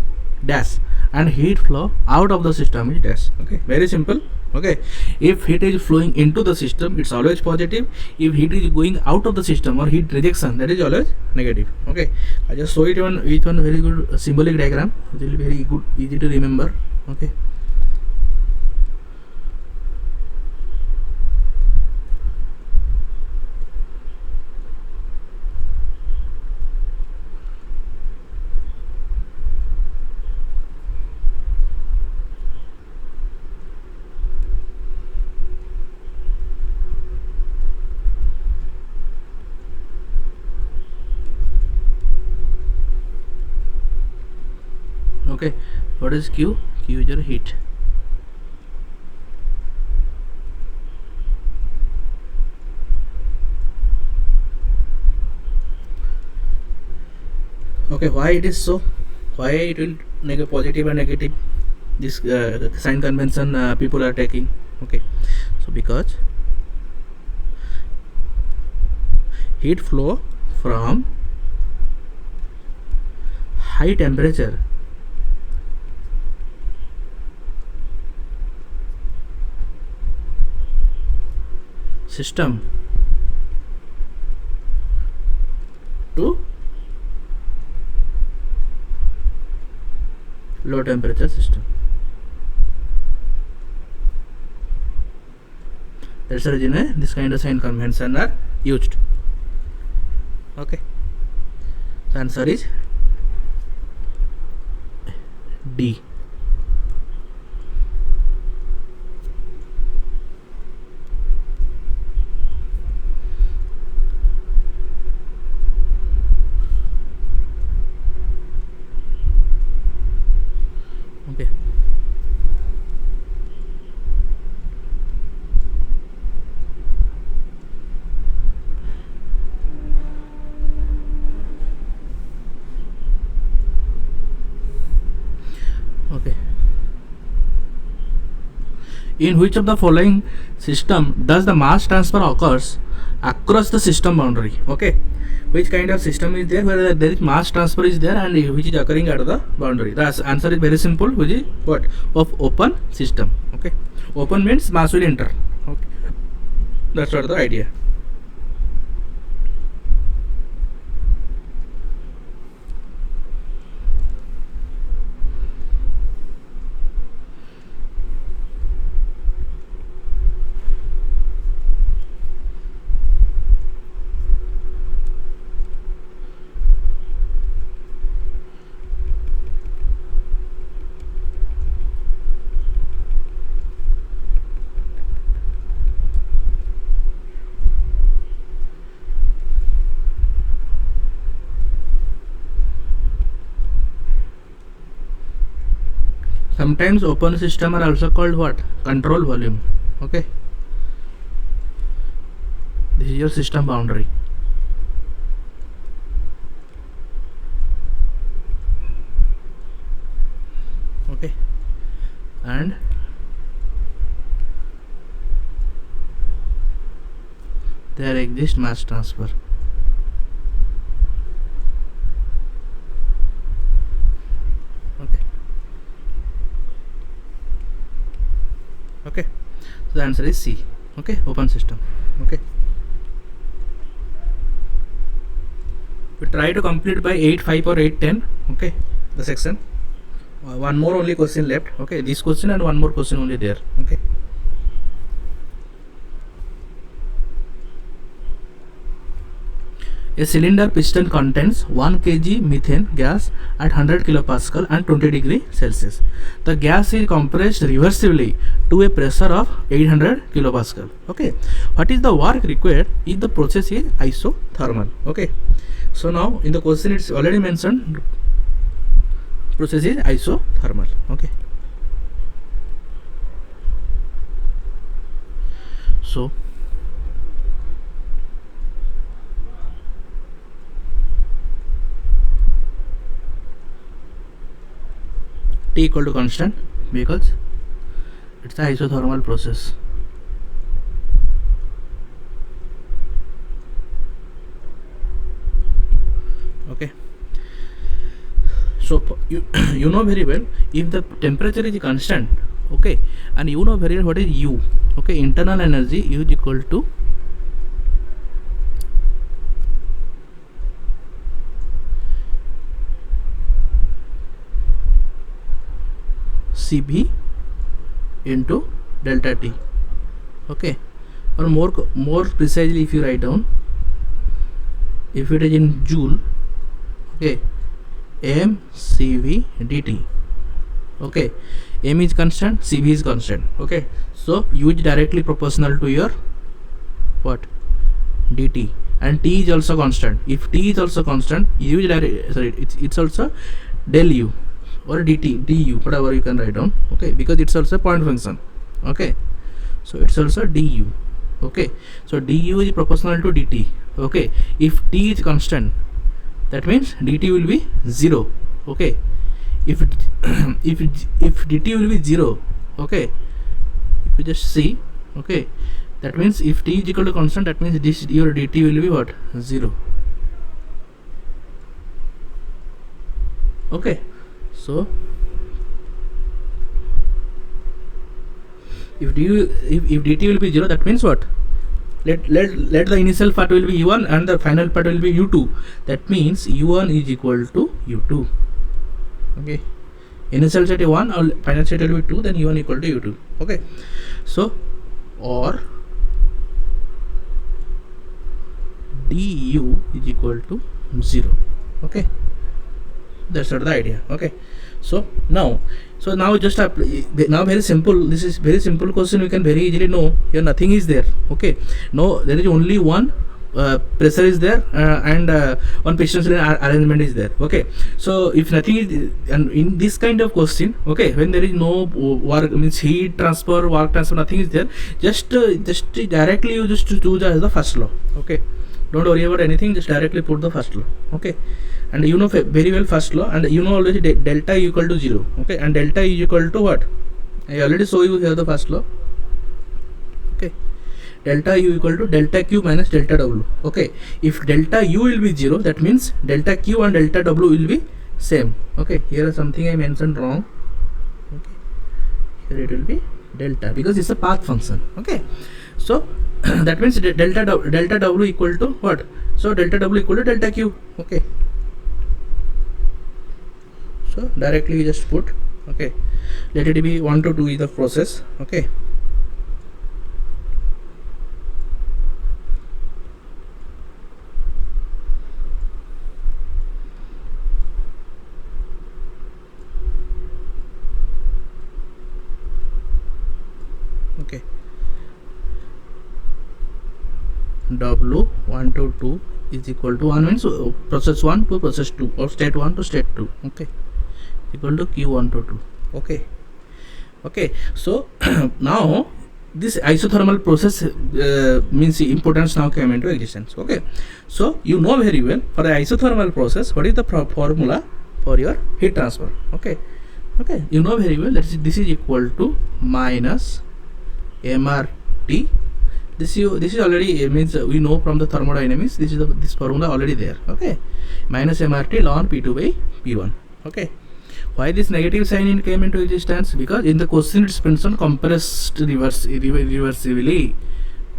dash and heat flow out of the system is dash. Okay, very simple. Okay, if heat is flowing into the system, it's always positive. If heat is going out of the system or heat rejection, that is always negative. Okay, I just show it on with one very good symbolic diagram. It will be very good, easy to remember. Okay, okay, what is Q? Q is your heat. Okay, why it is so? Why it will positive and negative? This sign convention people are taking. Okay, so because heat flow from high temperature system to low temperature system. That's the reason this kind of sign convention are used. Okay, the answer is D. Okay, okay. In which of the following system does the mass transfer occurs across the system boundary? Okay, which kind of system is there where there is mass transfer is there and which is occurring at the boundary? The answer is very simple, which is what? Of open system. Okay, open means mass will enter. Okay, that's what the idea. Sometimes open system are also called what? Control volume. Okay, this is your system boundary. Okay, and there exists mass transfer. Okay, okay, so the answer is C. Okay, open system. Okay, we try to complete by 8:05 or 8:10. Okay, the section. One more only question left. Okay, this question and one more question only there. Okay, a cylinder piston contains 1 kg methane gas at 100 kilopascal and 20 degree Celsius. The gas is compressed reversibly to a pressure of 800 kilopascal. Okay, what is the work required if the process is isothermal? Okay, so now in the question it's already mentioned process is isothermal. Okay, so T equal to constant because it's the isothermal process. Okay, so you know very well if the temperature is constant. Okay, and you know very well what is U. Okay, internal energy U is equal to Cv into delta T. Okay, or more precisely if you write down, if it is in joule, okay, mCv dt. Okay, m is constant, Cv is constant. Okay, so U is directly proportional to your what? dt, and T is also constant. If T is also constant, U is it's also del U or dt, du, whatever you can write down. Okay, because it's also a point function. Okay, so it's also du. Okay, so du is proportional to dt. Okay, if T is constant, that means dt will be 0. Okay, if dt will be 0, okay, if you just see, okay, that means if T is equal to constant, that means this your dt will be what? 0. Okay, so if dt will be 0, that means what? Let the initial part will be u1 and the final part will be u2. That means u1 is equal to u2. Okay, initial state is 1 or final state will be 2, then u1 equal to u2. Okay, so or du is equal to 0. Okay, that's not the idea. Okay, so now just now very simple. This is very simple question. We can very easily know here nothing is there. Okay, no, there is only one pressure is there and one piston cylinder arrangement is there. Okay, so if nothing is, and in this kind of question, okay, when there is no work, means heat transfer, work transfer, nothing is there, just directly you just choose as the first law. Okay, don't worry about anything, just directly put the first law. Okay, and you know very well first law, and you know already delta E equal to 0. Okay, and delta E equal to what? I already show you here the first law. Okay, delta U equal to delta Q minus delta W. Okay, if delta U will be 0, that means delta Q and delta W will be same. Okay, here is something I mentioned wrong. Okay, here it will be delta because it's a path function. Okay, so that means delta W equal to what? So delta W equal to delta Q. Okay, so directly you just put. Okay, let it be 1 to 2 is the process. Okay, okay, W 1 to 2 is equal to 1 means process 1 to process 2 or state 1 to state 2. Okay, equal to Q1 to 2. Okay, Okay, so now this isothermal process means importance now came into existence. Okay, so you know very well for the isothermal process what is the formula for your heat transfer. Okay, you know very well that this is equal to minus mRT. This is already means we know from the thermodynamics. This formula already there. Okay, minus mRT ln P2 by P1. Okay, why this negative sign came into existence? Because in the question it depends on compressed reversibly.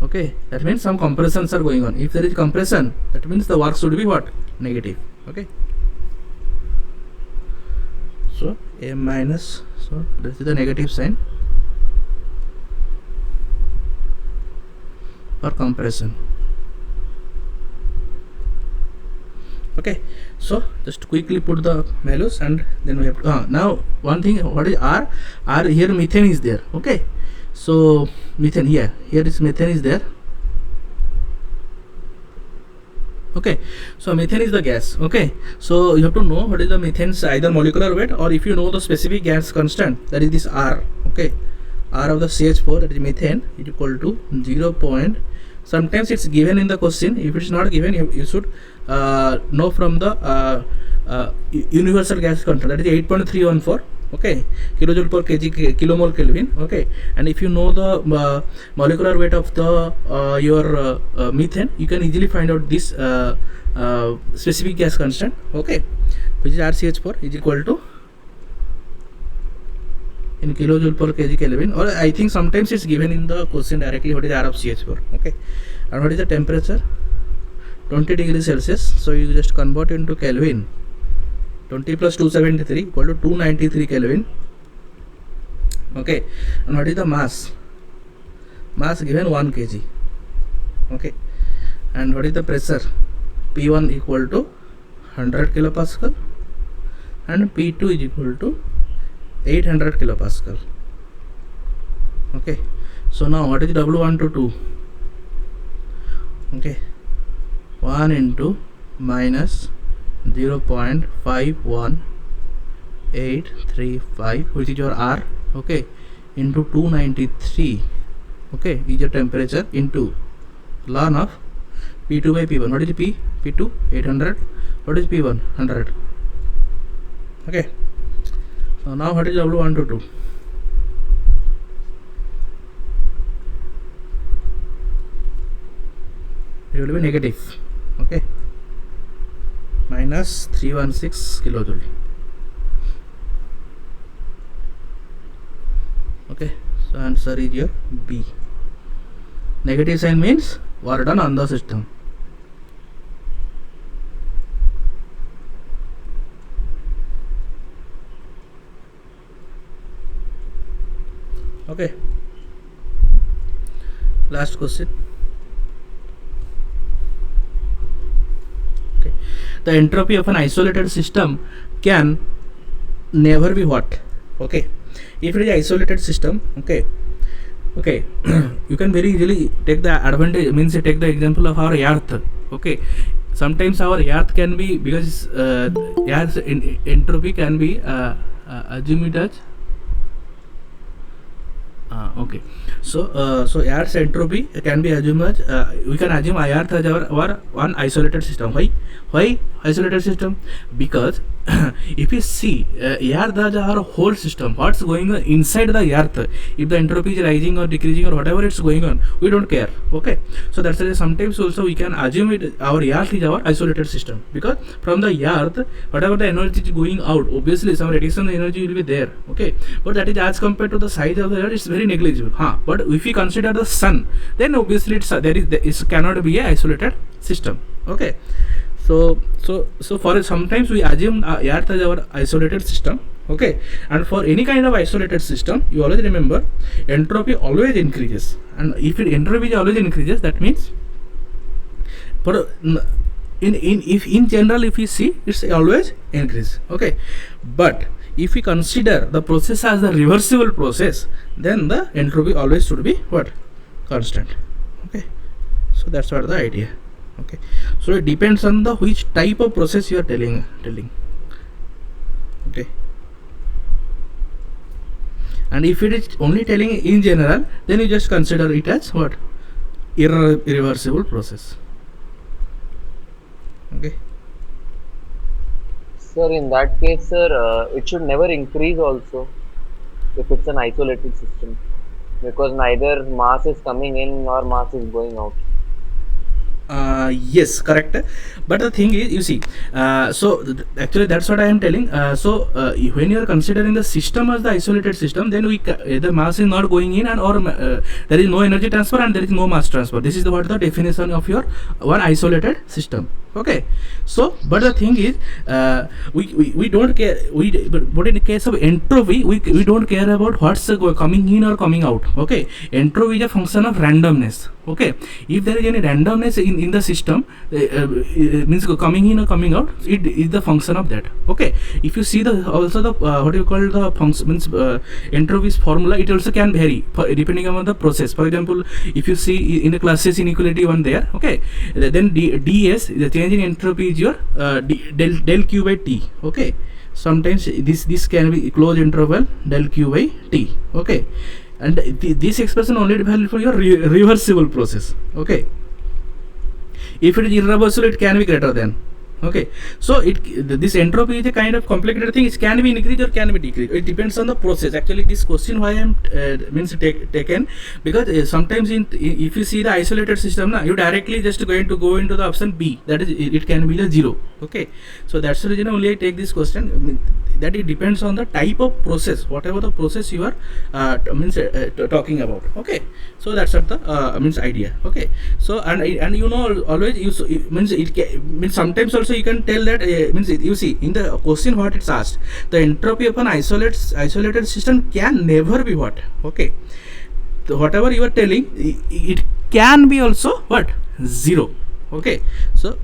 Okay, that means some compressions are going on. If there is compression, that means the work should be what? Negative. Okay, so m minus, so this is the negative sign for compression. Okay, so just quickly put the values and then we have to, now one thing, what is R here? Methane is there. Okay, so methane here is methane is there. Okay, so methane is the gas. Okay, so you have to know what is the methane's either molecular weight, or if you know the specific gas constant, that is this R. Okay, R of the CH4, that is methane, is equal to 0. Sometimes it's given in the question. If it's not given, you should know from the universal gas constant, that is 8.314. Okay, kilojoule per kg kilomole Kelvin. Okay, and if you know the molecular weight of the your methane, you can easily find out this specific gas constant. Okay, which is RCH4 is equal to in kilojoule per kg Kelvin, or I think sometimes it's given in the question directly what is R of CH4. Okay, and what is the temperature? 20 degrees Celsius. So you just convert into Kelvin. 20 plus 273 equal to 293 Kelvin. Okay, and what is the mass? Mass given 1 kg. Okay, and what is the pressure? P1 equal to 100 kilopascal and P2 is equal to 800 kilopascal. Okay, so now what is W1 to 2? Okay, 1 into minus 0.51835, which is your R. Okay, into 293. Okay, is your temperature, into ln of P2 by P1. What is P? P2 800. What is P1? 100. Okay, so now what is W1 to 2? It will be negative. Okay, minus 316 kilojoule. Okay, so answer is your B. Negative sign means work done on the system. Okay, last question. Okay, the entropy of an isolated system can never be what? Okay, if it is isolated system, okay, you can very easily take the advantage, means take the example of our earth. Okay, sometimes our earth can be, because earth's entropy can be assume it as okay, so earth's entropy can be assumed as we can assume earth as our one isolated system. Why isolated system? Because if you see earth as our whole system, what's going on inside the earth, if the entropy is rising or decreasing or whatever it's going on, we don't care. Okay, so that's why sometimes also we can assume it our earth is our isolated system, because from the earth whatever the energy is going out, obviously some radiation energy will be there. Okay, but that is as compared to the size of the earth, it's very negligible. But if we consider the sun, then obviously it cannot be a isolated system. Okay, so for sometimes we assume earth as our isolated system. Okay, and for any kind of isolated system, you always remember entropy always increases, and if entropy always increases, that means for in general, if we see, it's always increase. Okay, but if we consider the process as a reversible process, then the entropy always should be what? Constant. Okay, so that's what the idea. Okay, so it depends on the which type of process you are telling. Okay, And if it is only telling in general, then you just consider it as what? Irreversible process. Okay. Sir, in that case, sir, it should never increase also if it's an isolated system, because neither mass is coming in nor mass is going out. Yes, correct. But the thing is, you see, actually that's what I am telling. When you are considering the system as the isolated system, then the mass is not going in, and or there is no energy transfer and there is no mass transfer. This is what the definition of your one isolated system. Okay. So but the thing is, we don't care, but in the case of entropy, we don't care about what's coming in or coming out. Okay. Entropy is a function of randomness. Okay. If there is any randomness in the system, means coming in or coming out, it is the function of that. Okay. If you see the also the what you call the function, means entropy's formula, it also can vary depending on the process. For example, if you see in the classes inequality one there, okay, then ds, the change in entropy is your del q by t. Okay. Sometimes this can be closed interval del q by t. Okay. And this expression only valid for your reversible process. Okay. If it is irreversible, it can be greater than. Okay. So this entropy is a kind of complicated thing. It can be increased or can be decreased. It depends on the process. Actually, this question why I am taken, because sometimes if you see the isolated system, you directly just going to go into the option B. That is, it can be the 0. Okay. So that's the reason only I take this question. That it depends on the type of process, whatever the process you are talking about. Okay. So that's what the idea. Okay. So and you know, always means sometimes also you can tell that you see in the question what it's asked, the entropy of an isolated system can never be what? Okay. So whatever you are telling, it can be also what? 0. Okay. So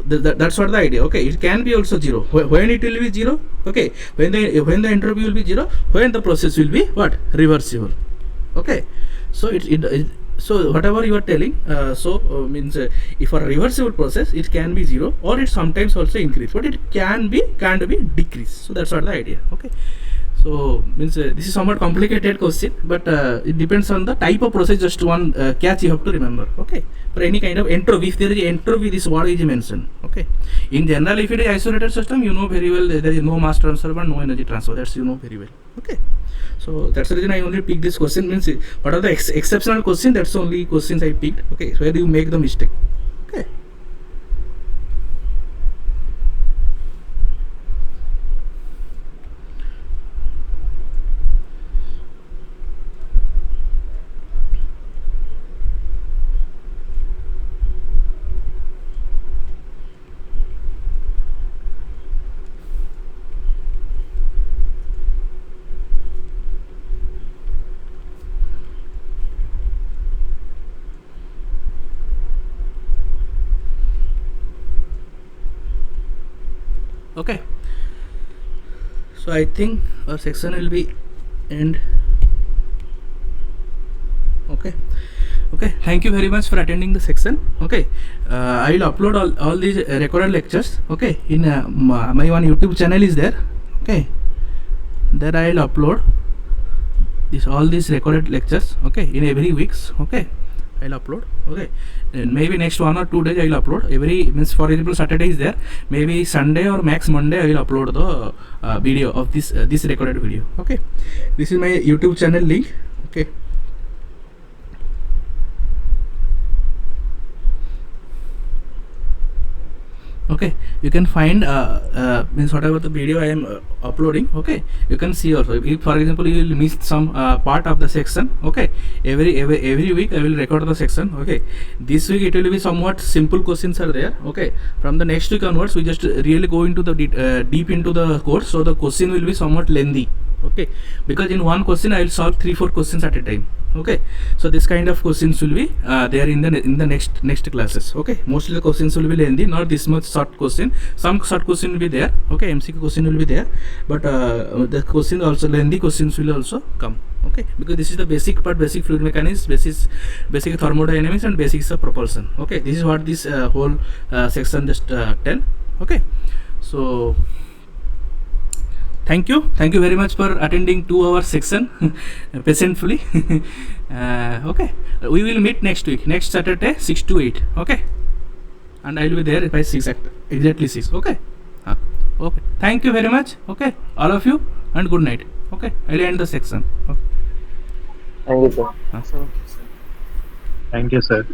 that's what the idea. Okay. It can be also 0. When it will be 0? Okay. When the entropy will be 0, when the process will be what? Reversible. Okay. So so whatever you are telling, means if for a reversible process, it can be 0 or it sometimes also increase, but it can't be decrease. So that's what the idea. Okay. So means this is somewhat complicated question, but it depends on the type of process. Just one catch you have to remember. Okay. For any kind of entropy, if there is entropy, this word is mentioned. Okay. In general, if it is isolated system, you know very well there is no mass transfer and no energy transfer. That's you know very well. Okay. So that's the reason I only picked this question. Means what are the exceptional questions? That's only questions I picked. Okay. So where do you make the mistake? Okay. Okay. So I think our section will be end. Okay. Okay. Thank you very much for attending the section. Okay. I will upload all these recorded lectures. Okay. In my one YouTube channel is there. Okay. There I will upload all these recorded lectures. Okay. In every weeks. Okay. I'll upload. Okay. And maybe next 1 or 2 days I will upload. Every means for example Saturday is there. Maybe Sunday or max Monday I will upload the video of this recorded video. Okay. This is my YouTube channel link. Okay. Okay, you can find means whatever the video I am uploading. Okay, you can see also. If for example you will miss some part of the section, okay, every week I will record the section. Okay, this week it will be somewhat simple questions are there. Okay, from the next week onwards we just really go into the deep into the course, so the question will be somewhat lengthy. Okay, because in one question I will solve 3-4 questions at a time. Okay, so this kind of questions will be there in the next classes. Okay, mostly the questions will be lengthy, not this much short question. Some short question will be there. Okay, MCQ question will be there, but the question also lengthy questions will also come. Okay, because this is the basic part, basic fluid mechanics, basic thermodynamics and basics of propulsion. Okay, this is what this whole section just tell. Okay, so Thank you very much for attending 2 hour section patientfully. Okay, we will meet next week, next Saturday 6 to 8. Okay, and I will be there by 6 exactly 6. Okay. Okay, thank you very much. Okay, all of you, and good night. Okay, I will end the section. Okay. Thank you, sir. Thank you, sir.